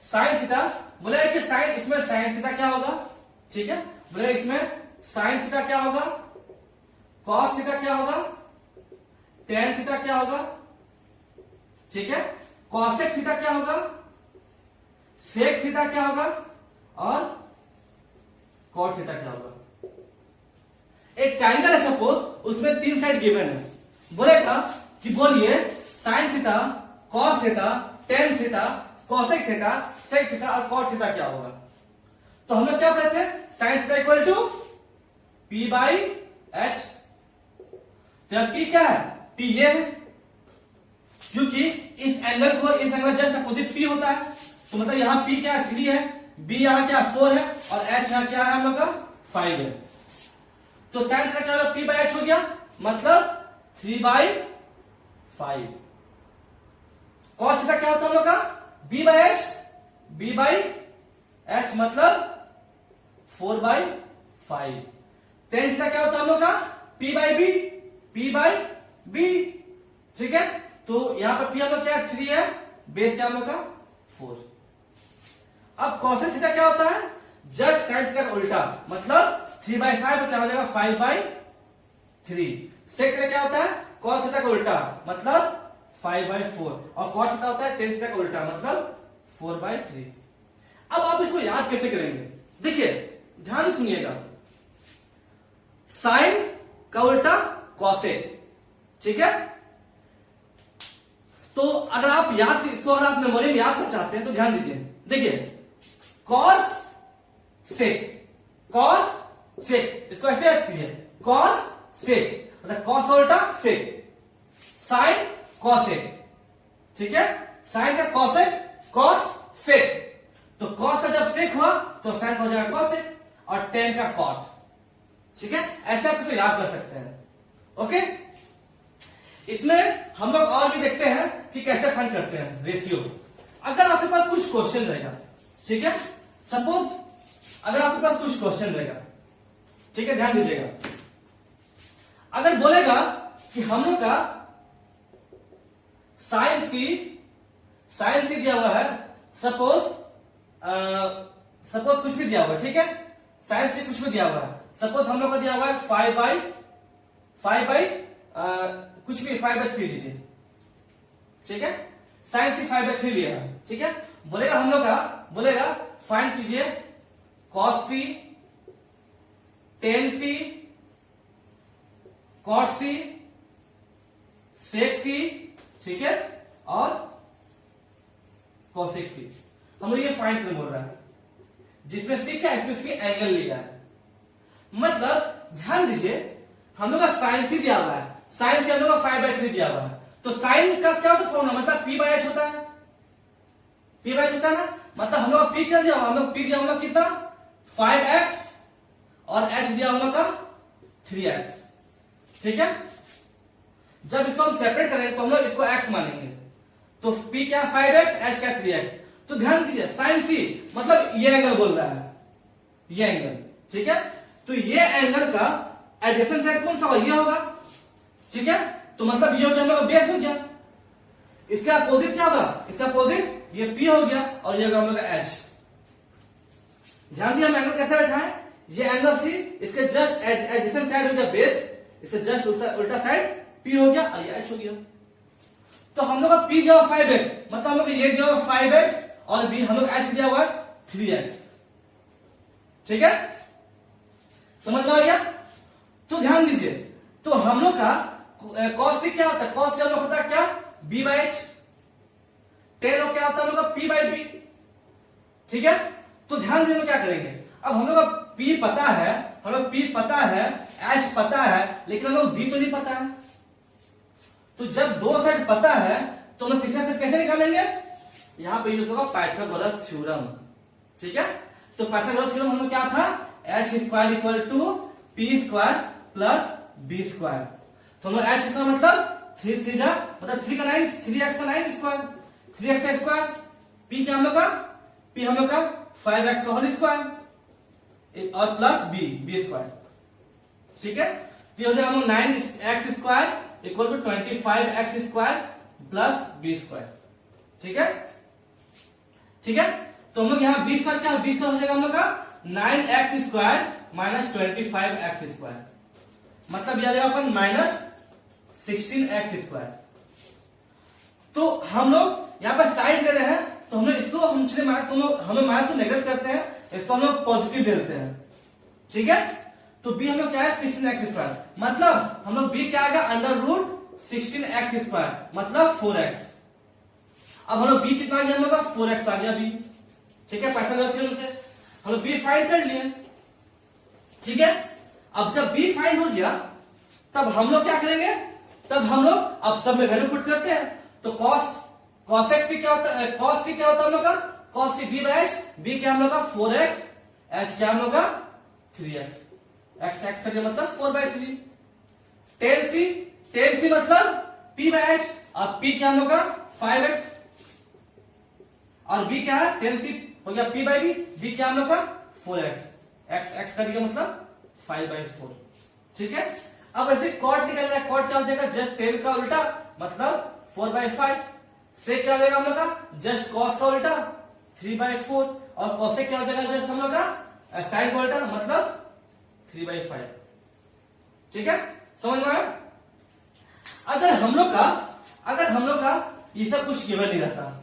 साइन थीटा, बोलेगा कि साइन, इसमें साइन थीटा क्या होगा, ठीक है, बोलेगा इसमें साइन थीटा क्या होगा, कॉस थीटा क्या होगा, टेन थीटा क्या होगा, ठीक है, कॉसेक थीटा क्या होगा, सेक थीटा क्या होगा, और कॉट थीटा क्या होगा। एक ट्राइंगल है सपोज, उसमें 3 साइड गिवन है, बोलेगा कि बोलिए sine theta, cos theta, tan theta, cosec theta, sec theta और कॉट थीटा क्या होगा। तो हम लोग क्या कहते हैं, sine theta equal to P by H. तो पी क्या है, पी ये है, क्योंकि इस एंगल को, इस एंगल जस्ट अपोजिट पी होता है, तो मतलब यहां पी क्या 3 है, बी यहां क्या 4 है, और एच यहां क्या है हम लोग का 5 है। तो साइन थीटा क्या होगा, पी बाई एच हो गया, मतलब 3/5। कॉस थीटा क्या होता है हम लोग का, B by H, B by H मतलब 4/5। टेन थीटा क्या होता है हम लोग का, P by B, P by B, ठीक है। तो यहां पर पी हम लोग क्या 3 है, बेस क्या हम लोग का 4। अब कॉसेक थीटा क्या होता है, जस्ट साइन थीटा का उल्टा, मतलब 3/5 क्या हो जाएगा 5/3। सेक थीटा क्या होता है, कॉस थीटा का उल्टा, मतलब 5/4, और कॉट थीटा होता है टेन थीटा का उल्टा, मतलब 4/3। अब आप इसको याद कैसे करेंगे, देखिए ध्यान से सुनिएगा, साइन का उल्टा कॉसेक, ठीक है। तो अगर आप याद, इसको अगर आप मेमोरी में याद करना चाहते हैं तो ध्यान दीजिए, देखिए कॉस सेक, कॉस सेक, इसको ऐसे याद कीजिए, कॉस सेक मतलब कॉस का उल्टा सेक, साइन कॉसेक, ठीक है, साइन का कॉसेक, कॉस सेक। तो कॉस का जब सेक हुआ तो साइन का हो जाएगा कॉसेक, और टेन का कॉट, ठीक है। ऐसे आप इसे याद कर सकते हैं, ओके। इसमें हम लोग और भी देखते हैं कि कैसे फाइंड करते हैं रेशियो। अगर आपके पास कुछ क्वेश्चन रहेगा, ठीक है, सपोज अगर आपके पास कुछ क्वेश्चन रहेगा, ठीक है, ध्यान दीजिएगा, अगर बोलेगा कि हम लोग का साइन सी दिया हुआ है, सपोज कुछ भी दिया हुआ है, ठीक है, साइन सी कुछ भी दिया हुआ है, सपोज हम लोग का दिया हुआ है 5/5 कुछ भी 5/3 लीजिए, ठीक है, साइन सी 5/3 लिया है, ठीक है। बोलेगा हम लोग का, बोलेगा फाइंड कीजिए कॉस सी, टेन सी, कॉट सी, सेक सी, ठीक है, और कॉसेक सी। हम लोग ये फाइंड करने बोल रहा है, जिसमें सी क्या है, इसमें सी एंगल लिया है, मतलब ध्यान दीजिए हम लोग का साइन सी दिया हुआ है, साइन सी हम लोग का 5/3 दिया हुआ है, तो साइन का क्या होता है, मतलब पी बाई एच होता है, पी बाई एच होता है ना, मतलब हम लोग का पी क्या दिया हुआ, हम लोग पी दिया हम लोग कितना 5x, और एच दिया हम लोग का 3x, ठीक है। जब इसको हम सेपरेट करेंगे तो हम लोग इसको x मानेंगे, तो p क्या 5x, h क्या 3x। तो ध्यान दीजिए साइन सी मतलब ये एंगल बोल रहा है, ये एंगल, ठीक है। तो ये एंगल का एडजेसेंट साइड कौन सा होगा, ये होगा, ठीक है। तो मतलब ये हो गया हम लोग का बेस हो गया, इसका अपोजिट क्या होगा, इसका अपोजिट ये p हो गया, और ये होगा हम लोग का h। ध्यान दिया हम एंगल कैसे बैठा है, ये एंगल सी, इसके जस्ट एडजेसेंट साइड हो गया बेस, इससे जस्ट उल्टा साइड p हो गया, और ये h हो गया। तो हम लोग का p दिया हुआ 5x, मतलब हम लोग ये दिया हुआ 5x, और b हम लोग h दिया हुआ 3x, ठीक है, समझ में आ गया। तो ध्यान दीजिए, तो हम लोग का कॉस सी क्या होता है, कॉस सी हम लोग होता है क्या b बाई एच, टेन क्या होता है हम लोग का p बाई बी, ठीक है। तो ध्यान दीजिए क्या करेंगे, अब हम लोग P पता है, हम लोग P पता है, H पता है, लेकिन हम लोग B तो नहीं पता है। तो जब दो सेट पता है तो हम लोग तीसरा सेट कैसे निकालेंगे? यहां पे यूज होगा पाइथागोरस थ्योरम। ठीक है, तो पाइथागोरस थ्योरम हम लोग क्या था, H square equal to P square plus B square. तो हम लोग H का मतलब 3 3 जा मतलब 3 का 9, 3x का 9 स्क्वायर, 3x का स्क्वायर, P क्या हम लोग का, P हम लोग का 5x का होल स्क्वायर और प्लस B स्क्वायर। ठीक है, तो हो जाएगा हम लोग 9x square equal to 25x square plus B square. ठीक है, ठीक है, तो हम लोग यहाँ B स्क्वायर क्या, B स्क्वायर हो जाएगा हम लोग का 9x square minus 25x square, मतलब यह आ जाएगा अपन माइनस 16x स्क्वायर। तो हम लोग यहाँ पर साइड ले रहे हैं, तो हम लोग इसको हम लोग माइनस को नेगलेक्ट करते हैं, इसको हम लोग पॉजिटिव ले लेते हैं। ठीक है, तो B हम लोग क्या है 16x स्क्वायर, मतलब हम लोग B क्या आएगा अंडर रूट 16x स्क्वायर मतलब 4x। अब हम लोग B कितना आ गया हम लोग का 4x आ गया B। ठीक है, पाइथागोरस थ्योरम से हम लोग B फाइंड कर लिए। ठीक है, अब जब B फाइंड हो गया तब हम लोग क्या करेंगे, तब हम लोग अब सब में वैल्यू पुट करते हैं। तो cos x क्या होता है, cos c क्या होता है हम लोग का, cos c b by h, b क्या हम लोग का 4x, h क्या हम लोग का 3x, x का मतलब 4/3, tan c मतलब p बाय h और p क्या हम लोग का 5x और b क्या है tan c हो गया p बाय b क्या हम लोग का 4x, x का मतलब 5/4। ठीक है, अब ऐसे कॉट निकल जाएगा, कॉट क्या हो जाएगा जस्ट टेन का उल्टा मतलब 4/5, सेक क्या हो जाएगा हम लोग का जस्ट कॉस का उल्टा 3/4 और कॉसेक क्या हो जाएगा जस्ट हम लोग का साइन का उल्टा मतलब 3/5। ठीक है, समझ में आया? अगर हम लोग का ये सब कुछ गिवन नहीं रहता,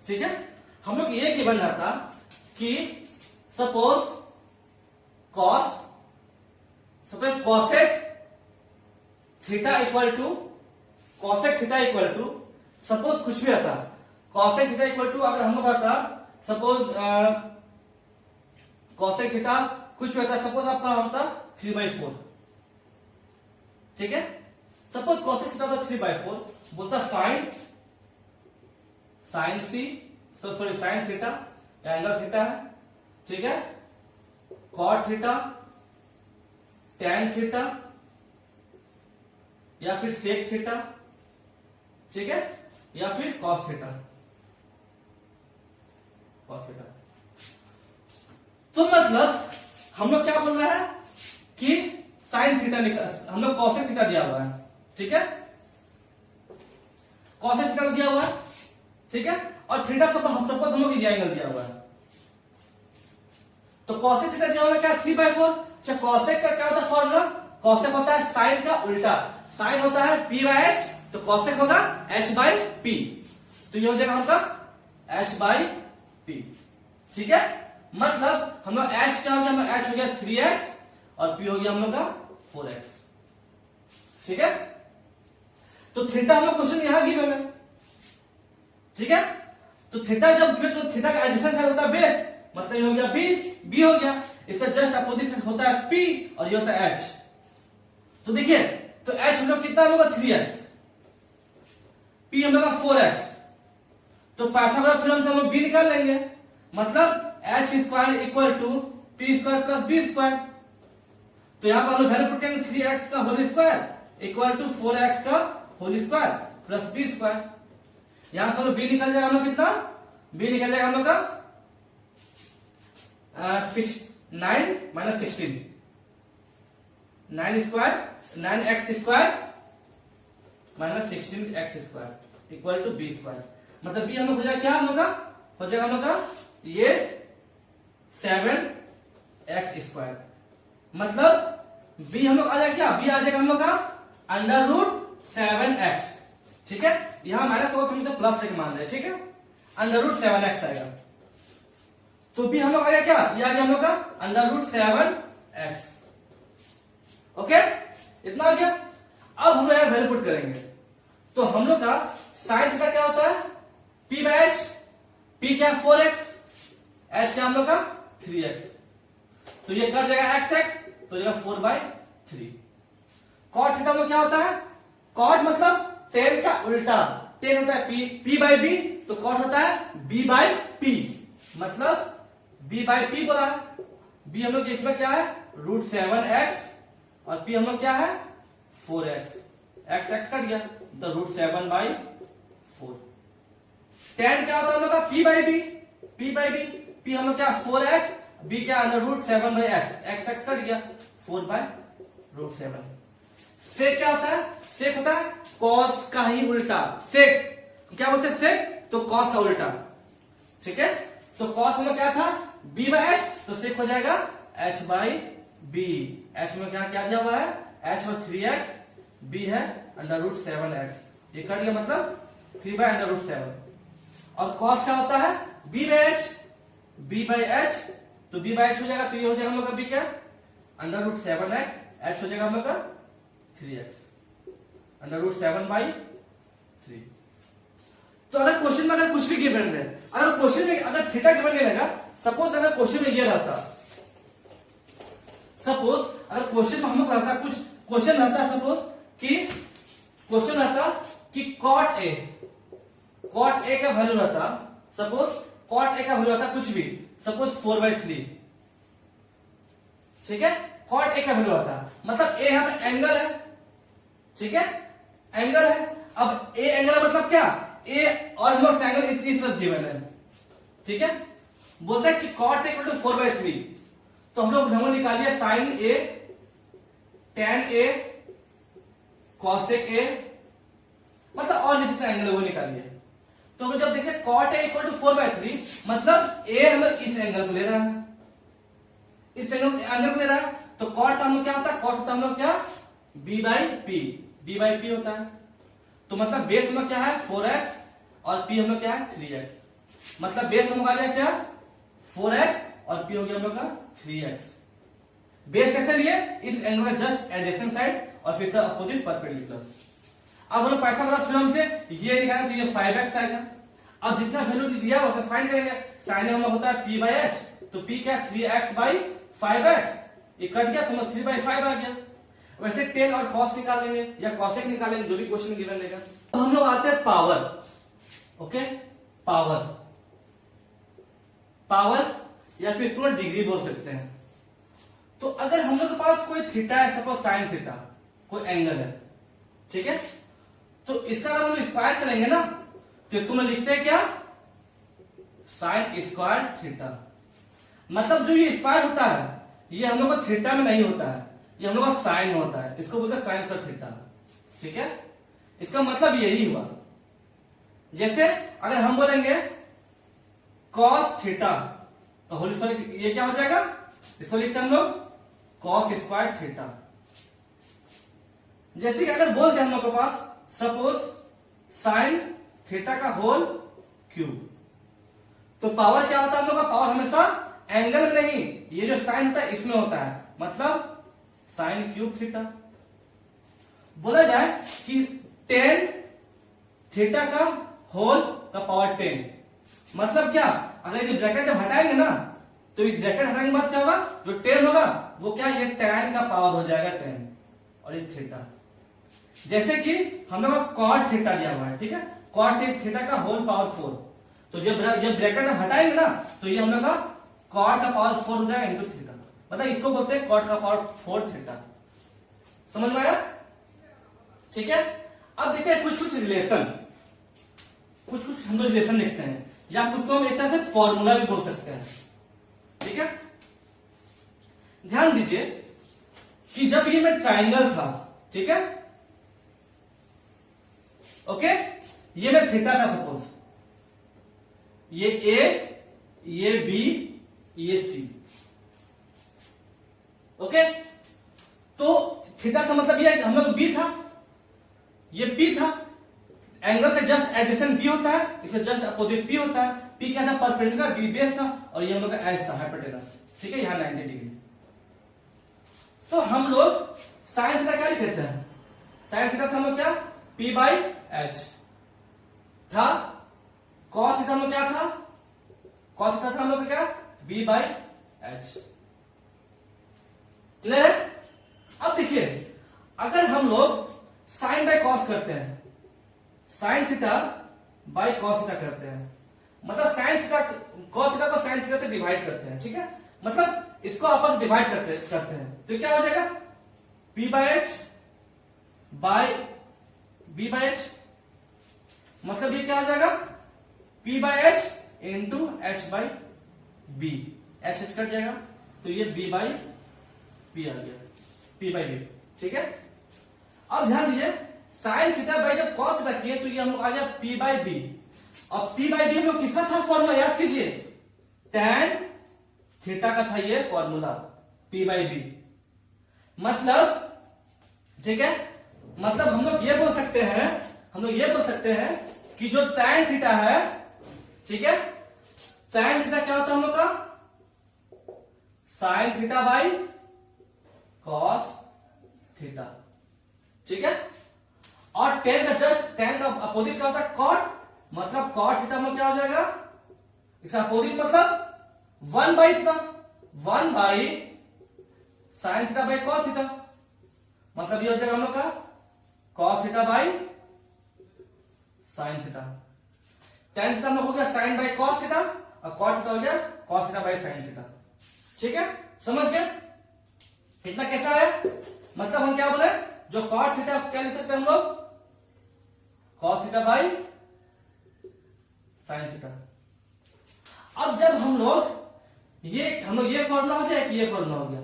ठीक है, हम लोग ये गिवन रहता कि suppose cosec theta equal to suppose कुछ भी आता, cosec थीटा इक्वल टू अगर हम लोग आता सपोज cosec थीटा कुछ भी आता, सपोज आपका होता 3/4। ठीक है, सपोज cosec थीटा होता 3/4, बोलता find sin c, sin theta angle theta है। ठीक है, cot थीटा, tan थीटा या फिर sec थीटा, ठीक है, या फिर cos थीटा। तो मतलब हम लोग क्या बोल रहा है कि sin थीटा हम लोग cosec थीटा दिया हुआ है। ठीक है, cosec थीटा दिया हुआ है। ठीक है, और थीटा सपोज हम लोग ये एंगल दिया हुआ है, तो cosec थीटा दिया हुआ है क्या 3/4। अच्छा, cosec का क्या होता है फॉर्मूला, cosec होता है साइन का उल्टा, साइन होता है p बाय h, तो cosec होगा h बाय p, तो ये हो जाएगा हमका h बाय p। ठीक है, मतलब हम लोग h क्या हो गया, हम लोग h हो गया 3x और p हो गया हम लोग का 4x। ठीक है, तो थीटा हम लोग क्वेश्चन यहां गिवन है। ठीक है, तो थीटा जब तो थीटा का एडिशन साइड होता है बेस, मतलब ये हो गया b हो गया, इसका जस्ट अपोजिट होता है p और ये होता है h। तो देखिए, तो h हम लोग कितना होगा 3x, p हम लोग का 4x, तो पाइथागोरस थ्योरम से हम लोग b निकाल लेंगे, मतलब h square equal to p square plus b square. तो यहां पर हम लोग वैल्यू पुट करेंगे 3x का whole square equal to 4x का whole square plus b square. यहां से हम लोग b निकल जाएगा हम लोग कितना, b निकल जाएगा हम लोग का 9 minus 16, 9x square minus 16x square equal to b square, मतलब b हम लोग हो जाएगा क्या हम लोग का, हो जाएगा हम लोग का ये 7x स्क्वायर, मतलब b हम लोग आ जाएगा क्या, b आ जाएगा हम लोग का अंडर रूट 7x। ठीक है, यहां माइनस होगा तो हम इसे प्लस लेके मान रहे हैं। ठीक है, अंडर रूट 7x आएगा, तो भी हम लोग आ गया क्या, ये आ गया हम लोग का अंडर रूट 7x। ओके, इतना आ गया। अब हम लोग यहां वैल्यू पुट करेंगे, तो हम लोग का साइन थीटा क्या होता है p बाय h, p क्या 4x, h क्या हम लोग का 3x, तो ये कट जाएगा एक्स एक्स, तो जाएगा 4/3। कॉट थीटा में क्या होता है? कॉट मतलब टेन का उल्टा, टेन होता है पी बाई बी, तो कॉट होता है बी बाई पी, मतलब बी बाई पी बोला है। बी हम लोग इसमें क्या है √7x, और पी हम लोग क्या है 4x, एक्स एक्स कट गया तो √7/4। टेन क्या होता है हम लोग का P by B, P by B, P हम लोग क्या 4x, बी क्या √7/x, एक्स एक्स कट गया 4/√7। सेक क्या होता है? सेक होता है कॉस का ही उल्टा, सेक क्या बोलते हैं सेक, तो कॉस का उल्टा, ठीक है। तो कॉस में क्या था b/h, तो सेक हो जाएगा h/b। h में क्या क्या दिया हुआ है, h में 3x, b है √7x, ये कट गया मतलब 3/√7। और कॉस क्या होता है b/h, b/h, तो b/h हो जाएगा, तो ये हो जाएगा हम लोग का b क्या √7x, h हो जाएगा हम लोग का 3x, √7/3। तो अगर क्वेश्चन में अगर कुछ भी गिवन है, अगर क्वेश्चन में अगर थीटा गिवन नहीं रहेगा, सपोज अगर क्वेश्चन में ये रहता, सपोज अगर क्वेश्चन में हम लोग रहता कुछ क्वेश्चन रहता, सपोज कि क्वेश्चन रहता कि कॉट ए का वैल्यू रहता, सपोज कॉट ए का वैल्यू रहता कुछ भी, सपोज 4/3, ठीक है। कॉट ए का वैल्यू आता, मतलब ए यहाँ पे एंगल है, ठीक है, एंगल है। अब ए एंगल मतलब क्या, ए और हम लोग ट्रायंगल इस तरह गिवन है, ठीक है। बोलता है कि कॉट इक्वल टू 4/3, तो हम लोग निकालिए sine A, tan A, cosec A, मतलब और जितना एंगल है वो निकालिए। तो हम जब देखें कॉट ए इक्वल टू 4/3, मतलब ए हम इस एंगल को ले रहा है, इस एंगल को ले रहा है, तो कॉट हम लोग क्या होता है, कॉट होता है हम लोग क्या b बाई पी होता है। तो मतलब बेस हम लोग क्या है 4x, और p हम लोग क्या है 3x, मतलब बेस हम लोग आ गया क्या 4x, और p हो गया हम लोग का 3x। बेस कैसे लिए, इस एंगल का जस्ट एडजेसेंट साइड और फिर अपोजिट परपेंडिकुलर। अब हम लोग पाइथागोरस थ्योरम से ये निकालेंगे, तो ये 5x आएगा। अब जितना वैल्यू दिया है उसे फाइंड करेंगे। साइन हम लोग होता है p/h, तो p क्या 3x/5x, ये कट गया तो 3/5 आ गया। वैसे टेन और कॉस निकाल लेंगे या कॉसेक निकालेंगे, जो भी क्वेश्चन गिवन रहेगा। तो हम लोग आते हैं पावर, ओके, पावर या फिर इसको डिग्री बोल सकते हैं। तो अगर हम लोग के पास कोई थीटा है, सपोज साइन थीटा, कोई एंगल है, ठीक है, तो इसका अगर हम स्क्वायर करेंगे ना, तो इसको मैं लिखते हैं क्या साइन स्क्वायर थीटा। मतलब जो ये स्क्वायर होता है ये हम लोग का थीटा में नहीं होता है, ये हम लोग का साइन में होता है, इसको बोलते हैं साइन स्क्वायर थीटा, ठीक है। इसका मतलब यही हुआ, जैसे अगर हम बोलेंगे कॉस थीटा, तो होल स्क्वायर ये क्या हो जाएगा, इसको लिखते हैं हम लोग कॉस स्क्वायर थीटा। जैसे कि अगर बोल दें हम लोग के पास सपोज साइन थीटा का होल क्यूब, तो पावर क्या होता है हम लोग का, पावर हमेशा एंगल में नहीं, ये जो साइन होता है इसमें होता है, मतलब साइन क्यूब थीटा। बोला जाए कि 10 थीटा का होल का पावर 10, मतलब क्या, अगर ये ब्रैकेट में हटाएंगे ना, तो ये ब्रैकेट हटाने के बाद क्या होगा, जो 10 होगा वो क्या, ये tan का पावर हो जाएगा 10, और ये थीटा। जैसे कि हम लोग का कॉट थीटा दिया हुआ है, ठीक है, कॉट थीटा का होल पावर 4, तो जब ब्रैकेट में हटाएंगे ना, तो ये हम लोग का कॉट का पावर 4 हो जाएगा इंटू थीटा, मतलब इसको बोलते हैं कॉट का पावर 4 थीटा। समझ में आया, ठीक है। अब देखिए कुछ रिलेशन, कुछ हम लोग रिलेशन देखते हैं, या कुछ को हम एक तरह से फॉर्मूला भी बोल सकते हैं, ठीक है। ध्यान दीजिए कि जब ये में ट्राइंगल था, ठीक है, ओके, ये में थीटा था, सपोज ये ए, ये बी, ये सी, ओके। तो थीटा का मतलब ये हम लोग बी था, ये पी था, एंगल का जस्ट एडजेसेंट बी होता है, इससे जस्ट अपोजिट पी होता है। पी क्या था परपेंडिकुलर, बी बेस था, और ये हम लोग का एच था हाइपोटेनस, ठीक है, यहां 90 डिग्री। तो हम लोग साइन थीटा क्या लिखते हैं, साइन थीटा था हम लोग क्या p/h था, कॉस थीटा हम लोग क्या था, कॉस थीटा था हम लोग का क्या b/h, क्लियर है? अब देखिए, अगर हम लोग साइन बाय कॉस करते हैं, sine theta by cos theta करते हैं, मतलब साइन थीटा कॉस थीटा को साइन थीटा से डिवाइड करते हैं, ठीक है, मतलब इसको आपस में डिवाइड करते हैं, तो क्या हो जाएगा, p by H by b by H, मतलब ये क्या हो जाएगा, p by H into H by B, H H cut जाएगा, तो ये b बाई पी आ गया, p बाई बी, ठीक है। अब ध्यान दीजिए, साइन थीटा बाई जब कॉस थीटा किए तो ये हम लोग आ गया p बाई बी, और p बाई बी हम लोग किसका था फॉर्मूला, याद कीजिए, tan थीटा का था ये फॉर्मूला, p बाई बी, मतलब ठीक है, मतलब हम लोग ये बोल सकते हैं, हम लोग ये बोल सकते हैं कि जो tan थीटा है, ठीक है, tan थीटा क्या होता है हम लोग का, sign theta by cos theta, ठीक है, और tan का जस्ट tan का अपोजिट क्या होता है, cot, मतलब cot थीटा में क्या हो जाएगा, इसका अपोजिट मतलब 1 by theta, 1 by sine theta by cos theta, मतलब ये हो जाएगा हम लोग का cos theta by sine theta, tan theta में हो गया साइन बाई कॉस थीटा, और cot थीटा हो गया cos theta by sine theta, ठीक है, समझ गए, इतना कैसा है, मतलब हम क्या बोले, जो cot थीटा क्या लिख सकते हैं हम लोग, cos theta by sine theta. अब जब हम लोग ये फॉर्मूला हो गया कि ये फॉर्मूला हो गया,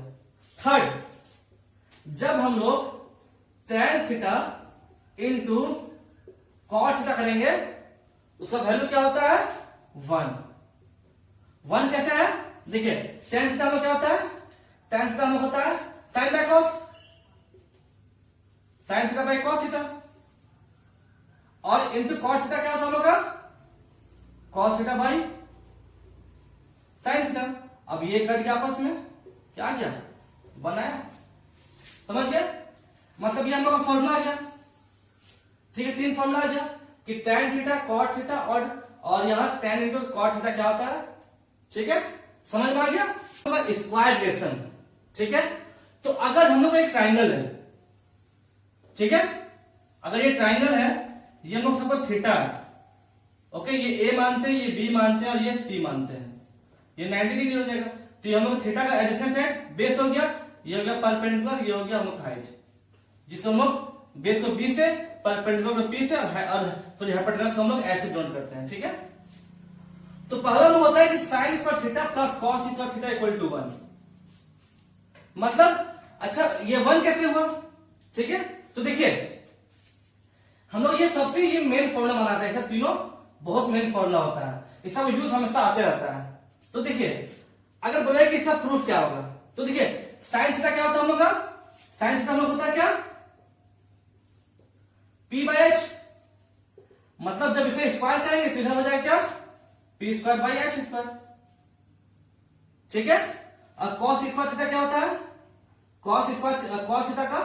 थर्ड, जब हम लोग tan theta into cot theta करेंगे, उसका वैल्यू क्या होता है, 1 कैसा है, देखिए tan थीटा में क्या होता है, tan थीटा में होता है sine by cos, sine theta by cos theta, और इंटू cot थीटा क्या होता है हम लोग का, cos theta by sine theta. अब ये कट गया आपस में, क्या आ गया, बनाया, समझ गए, मतलब ये हम लोग का फॉर्मूला आ गया, ठीक है, 3 फॉर्मूला आ गया कि tan थीटा cot थीटा और यहां tan इंटू cot थीटा क्या होता है, ठीक है, समझ में आ गया, स्क्वायर रिलेशन, ठीक है। तो अगर हम लोग एक ट्राइंगल है, ठीक है, अगर ये ट्राइंगल है, ये हम लोग सबको थीटा है, ओके, ये a मानते हैं, ये b मानते हैं, और ये c मानते हैं, ये 90 डिग्री हो जाएगा, तो ये हम लोग थीटा का एडिशन साइड बेस हो गया, ये हो गया परपेंडिकुलर, ये हो गया हम लोग हाइट, जिसको हम लोग बेस को b से, परपेंडिकुलर को p से, और सॉरी हाइपोटेनस को हम लोग ऐसे डोंट करते हैं, ठीक है। तो पहला रूल होता है कि sine square theta plus cos square theta equal to 1, मतलब अच्छा ये 1 कैसे हुआ, ठीक है, तो देखिए हम लोग ये सबसे ये मेन फॉर्मूला बनाते हैं, ऐसा तीनों बहुत मेन फॉर्मूला होता है, इसका यूज हमेशा आते रहता है। तो देखिए अगर बोले कि इसका प्रूफ क्या होगा, तो देखिए साइन थीटा क्या होता है हम लोग का, साइन थीटा हम लोग होता है क्या, p बाई एच, मतलब जब इसे स्क्वायर करेंगे तो इधर हो जाएगा क्या, p square by H square, ठीक है। और cos स्क्वायर थीटा क्या होता है, cos थीटा का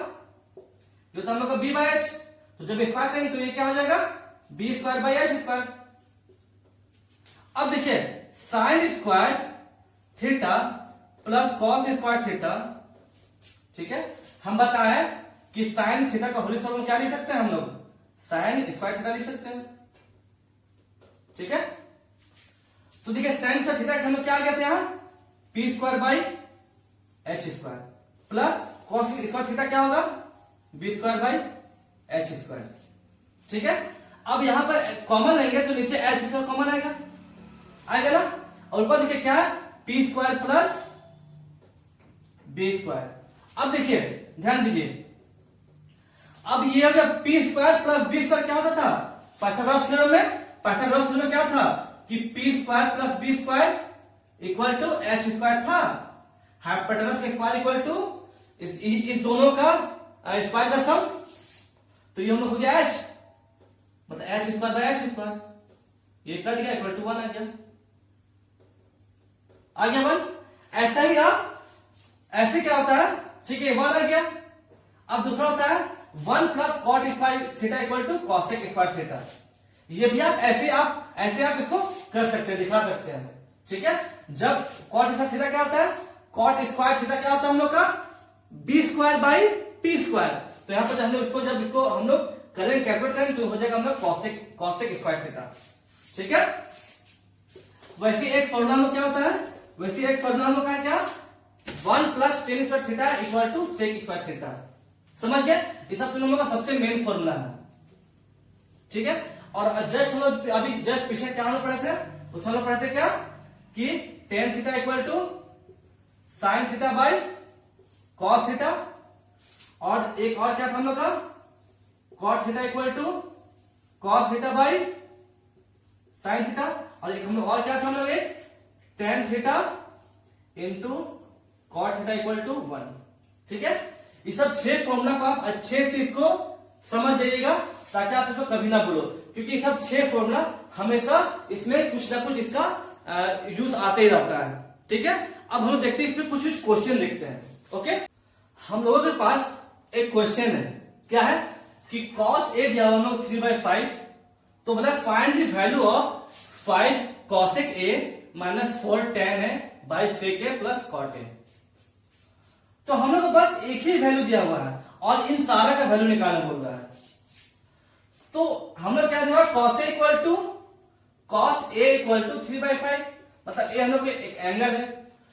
जो होता है हम लोग का b बाई एच, तो जब स्क्वायर करेंगे तो ये क्या हो जाएगा, b square by H square. अब देखिए sign square theta plus cos square theta, ठीक है, हम बताए कि साइन थीटा का होल स्क्वायर में क्या लिख सकते हैं हम लोग, साइन स्क्वायर थीटा लिख सकते हैं, ठीक है। तो देखिए साइन स्क्वायर थीटा हम लोग क्या आ गया था यहां, p square by H square plus cos square theta क्या होगा, b square by H square, ठीक है। अब यहां पर कॉमन लेंगे तो नीचे एच स्क्वायर कॉमन आएगा ना, और ऊपर देखिए क्या है, p square plus b square. अब देखिए ध्यान दीजिए, अब ये अगर p square plus b square क्या होता था, पाइथागोरस थ्योरम में क्या था कि p square plus b square equal to H square था, हाइपोटेनस का स्क्वायर इक्वल टू इस दोनों का स्क्वायर का सम, तो ये हम लोग हो गया h, मतलब H square by H square, ये कट गया, इक्वल टू 1 आ गया 1। ऐसा ही आप ऐसे क्या होता है, ठीक है, 1 आ गया। अब दूसरा होता है 1 plus cot square theta equal to cosec square theta, ये भी आप ऐसे इसको कर सकते हैं, दिखा सकते हैं, ठीक है। जब कॉट स्क्वायर थीटा क्या होता है, कॉट स्क्वायर थीटा क्या होता है हम लोग का, स्क्वायर बाई टी स्क्वायर। तो यहाँ पर हम लोग इसको हम लोग करेंगे कैलकुलेट करेंगे तो हो जाएगा हम लोग कॉसेक स्क्वायर थीटा। ठीक है, वैसे एक फॉर्मूला में क्या होता है, वैसे एक फॉर्मूला में क्या 1 plus tan square theta equal to sec square theta. समझ गए, इस सब हम लोग का सबसे मेन फॉर्मूला है। ठीक है, और जस्ट हम लोग अभी जस्ट पीछे क्या हम लोग पढ़े थे, उसमें हम लोग पढ़े थे क्या कि tan theta equal to sine theta by cos theta, और एक और क्या था हम लोग का cot theta equal to cos theta by sine theta, और एक हम लोग और क्या था हम लोग एक tan theta into cot theta equal to 1। ठीक है, ये सब 6 फॉर्मूला को आप अच्छे से इसको समझ जाइएगा ताकि आप इसको कभी ना भूलो, क्योंकि ये सब 6 फॉर्मूला हमेशा इसमें कुछ ना कुछ इसका यूज आते ही रहता है। ठीक है, अब हम लोग देखते हैं इसमें कुछ क्वेश्चन देखते हैं। ओके, हम लोगों के पास एक क्वेश्चन है, क्या है कि cos a दिया हुआ हम लोग 3/5, तो बोला find the value of 5 cosec a minus 4 tan a by sec a plus cot a। तो हम लोग के पास एक ही वैल्यू दिया हुआ है और इन सारा का वैल्यू निकालना बोल रहा है। तो हम लोग क्या दिया cos a equal to cos a equal to 3/5, मतलब ए हम लोग एक एंगल है,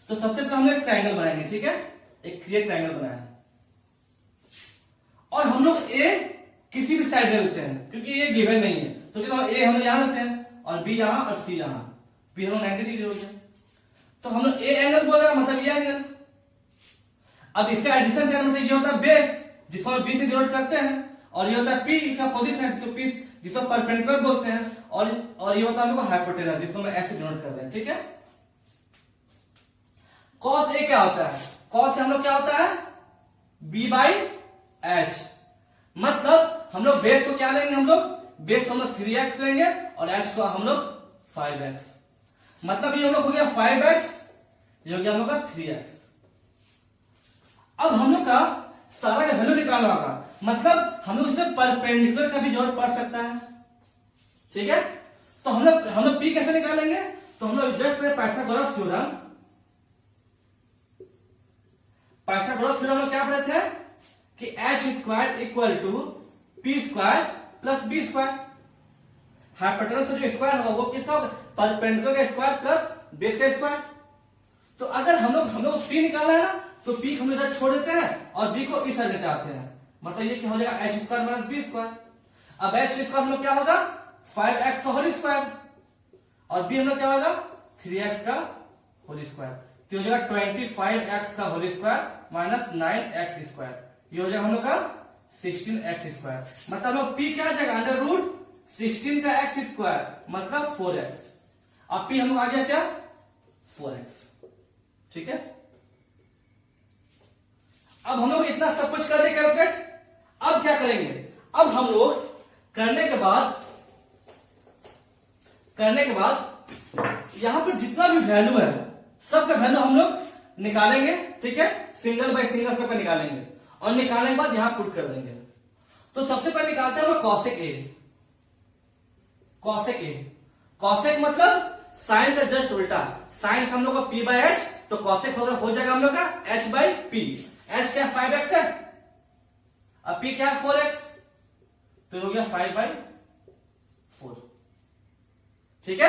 तो सबसे पहले हम लोग एक ट्रायंगल बनाएंगे। ठीक है, एक क्रिएट ट्रायंगल बनाया और हम लोग ए किसी भी साइड में लेते हैं क्योंकि ये गिवन नहीं है, तो चलो ए हम लोग यहां लेते हैं और बी यहां और सी यहां, बी हम लोग 90 डिग्री हो गया, तो हम लोग ए एंगल बोल रहे हैं मतलब ये एंगल। अब इसका एडिशन साइड मतलब ये होता है बेस, जिसको हम बी से डिनोट करते हैं, और ये होता है पी इसका अपोजिट साइड, जिसको पी जिसको परपेंडिकुलर बोलते हैं, और ये होता है हम लोग हाइपोटेनस, जिसको हम ऐसे डिनोट कर रहे हैं। ठीक है, cos a क्या होता है, cos हम लोग क्या होता है b बाई एच, मतलब हम लोग बेस को क्या लेंगे, हम लोग बेस को हम लोग 3x लेंगे और h को हम लोग 5x, मतलब ये हम लोग हो गया 5x, ये हो गया हम लोग का 3x। अब हम लोग का सारा का वैल्यू निकालना होगा, मतलब हम लोग इससे परपेंडिकुलर का भी जरूरत पड़ सकता है। ठीक है, तो हम लोग p कैसे निकालेंगे, तो हम लोग जस्ट पाइथागोरस थ्योरम में क्या पढ़े थे कि H square equal to P square plus B square. Hypotenuse का जो स्क्वायर होगा वो किसका होगा, परपेंडिकुलर का स्क्वायर प्लस बेस का स्क्वायर। तो अगर हम लोग पी निकालना है ना, तो पी को हम इधर छोड़ देते हैं और बी को इस साइड लेते आते हैं, मतलब ये क्या हो जाएगा H square minus B square. अब एच स्क्वायर हम लोग क्या होगा 5x का होल स्क्वायर, और बी हम लोग क्या होगा 3x का होल स्क्वायर, तो हो जाएगा 25x का whole square minus 9x square, ये हो जाएगा हम लोग का 16x स्क्वायर, मतलब हम लोग p क्या आ जाएगा अंडर रूट 16 का x स्क्वायर मतलब 4x। अब p हम लोग आ गया क्या 4x। ठीक है, अब हम लोग इतना सब कुछ कर रहे कैलकुलेट, अब क्या करेंगे, अब हम लोग करने के बाद यहां पर जितना भी वैल्यू है सबका वैल्यू हम लोग निकालेंगे। ठीक है, सिंगल बाय सिंगल सबका निकालेंगे और निकालने के बाद यहां पुट कर देंगे। तो सबसे पहले निकालते हैं हम लोग कॉसेक ए। कॉसेक मतलब साइन का जस्ट उल्टा, साइन हम लोग का पी बाय एच, तो कॉसेक हो जाएगा हम लोग का एच बाई पी। एच क्या 5x है, अब पी क्या है 4x, तो हो गया 5/4। ठीक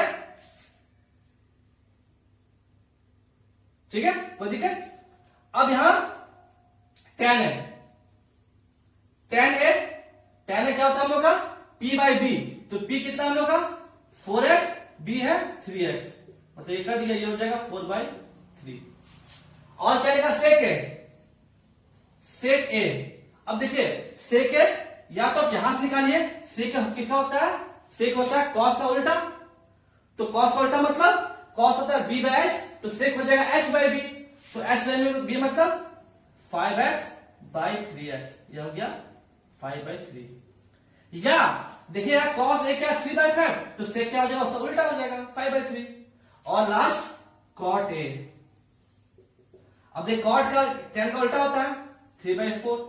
है, कोई दिक्कत। अब यहां tan है, tan a क्या होता है हम लोग का p बाई बी, तो p कितना हम लोग का 4x, b है 3x, मतलब ये कर दिया, ये हो जाएगा 4/3। और क्या लिखा सेक a। अब देखिए सेक a या तो आप यहां से निकालिए, सेक किसका होता है, सेक होता है कॉस का उल्टा, तो कॉस का उल्टा मतलब कॉस होता है b बाई एच, तो सेक हो जाएगा h बाई बी, तो h बाई बी मतलब 5x/3x, यह हो गया 5/3। या देखिए यार cos a क्या 3/5, तो सेक क्या हो जाएगा उसका उल्टा हो जाएगा 5/3। और लास्ट cot a, अब देखिए cot का tan का उल्टा होता है 3/4,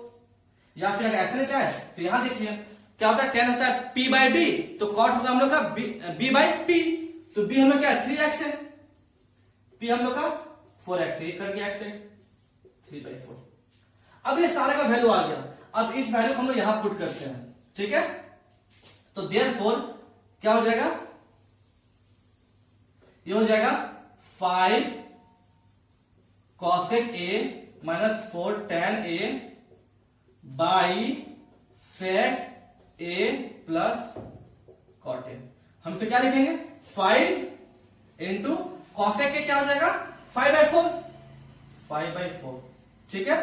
या फिर अगर ऐसे नहीं चाहे तो यहां देखिए क्या होता है, tan होता है p बाई बी, तो cot होगा हम लोग का b बाई p, तो b हम लोग क्या 3x है, p हम लोग का 4x, ये कर दिया x 3/4। अब ये सारे का वैल्यू आ गया, अब इस वैल्यू को हम लोग यहां पुट करते हैं, ठीक है। तो देयरफॉर क्या हो जाएगा, ये हो जाएगा 5 cosec a minus 4 tan a by sec a plus cot a। हम इसे क्या लिखेंगे, 5 इंटू cosec a क्या हो जाएगा 5/4, ठीक है,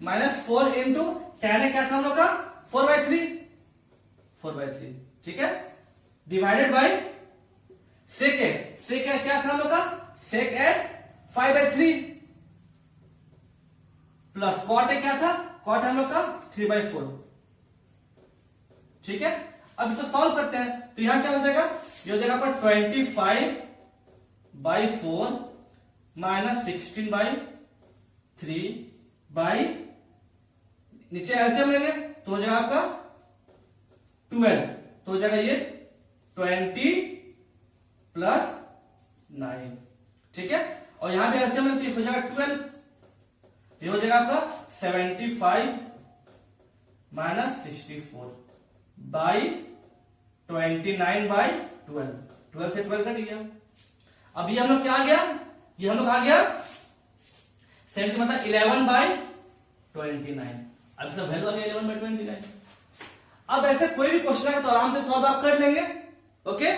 माइनस 4 इंटू tan a क्या था हम लोग का 4/3, ठीक है, डिवाइडेड बाई sec a क्या था हम लोग का sec a 5/3 plus cot a क्या था, cot हम लोग का 3/4, ठीक है। अब इसे सॉल्व करते हैं तो यहां क्या हो जाएगा, ये हो जाएगा पर 25/4 माइनस 16/3 बाई नीचे एलसीएम लेंगे तो हो जाएगा आपका 12, तो हो जाएगा ये 20 प्लस 9, ठीक है। और यहां भी एलसीएम लेते हो जाएगा 12, ये हो जाएगा आपका 75 माइनस 64 बाई 29/12, 12 से 12 कट गया। अब ये हम लोग क्या आ गया, ये हम लोग आ गया 7 मतलब 11/29, अब इसका वैल्यू आ गया 11/29। अब ऐसे कोई भी क्वेश्चन है तो आराम से सॉल्व आप कर लेंगे, ओके।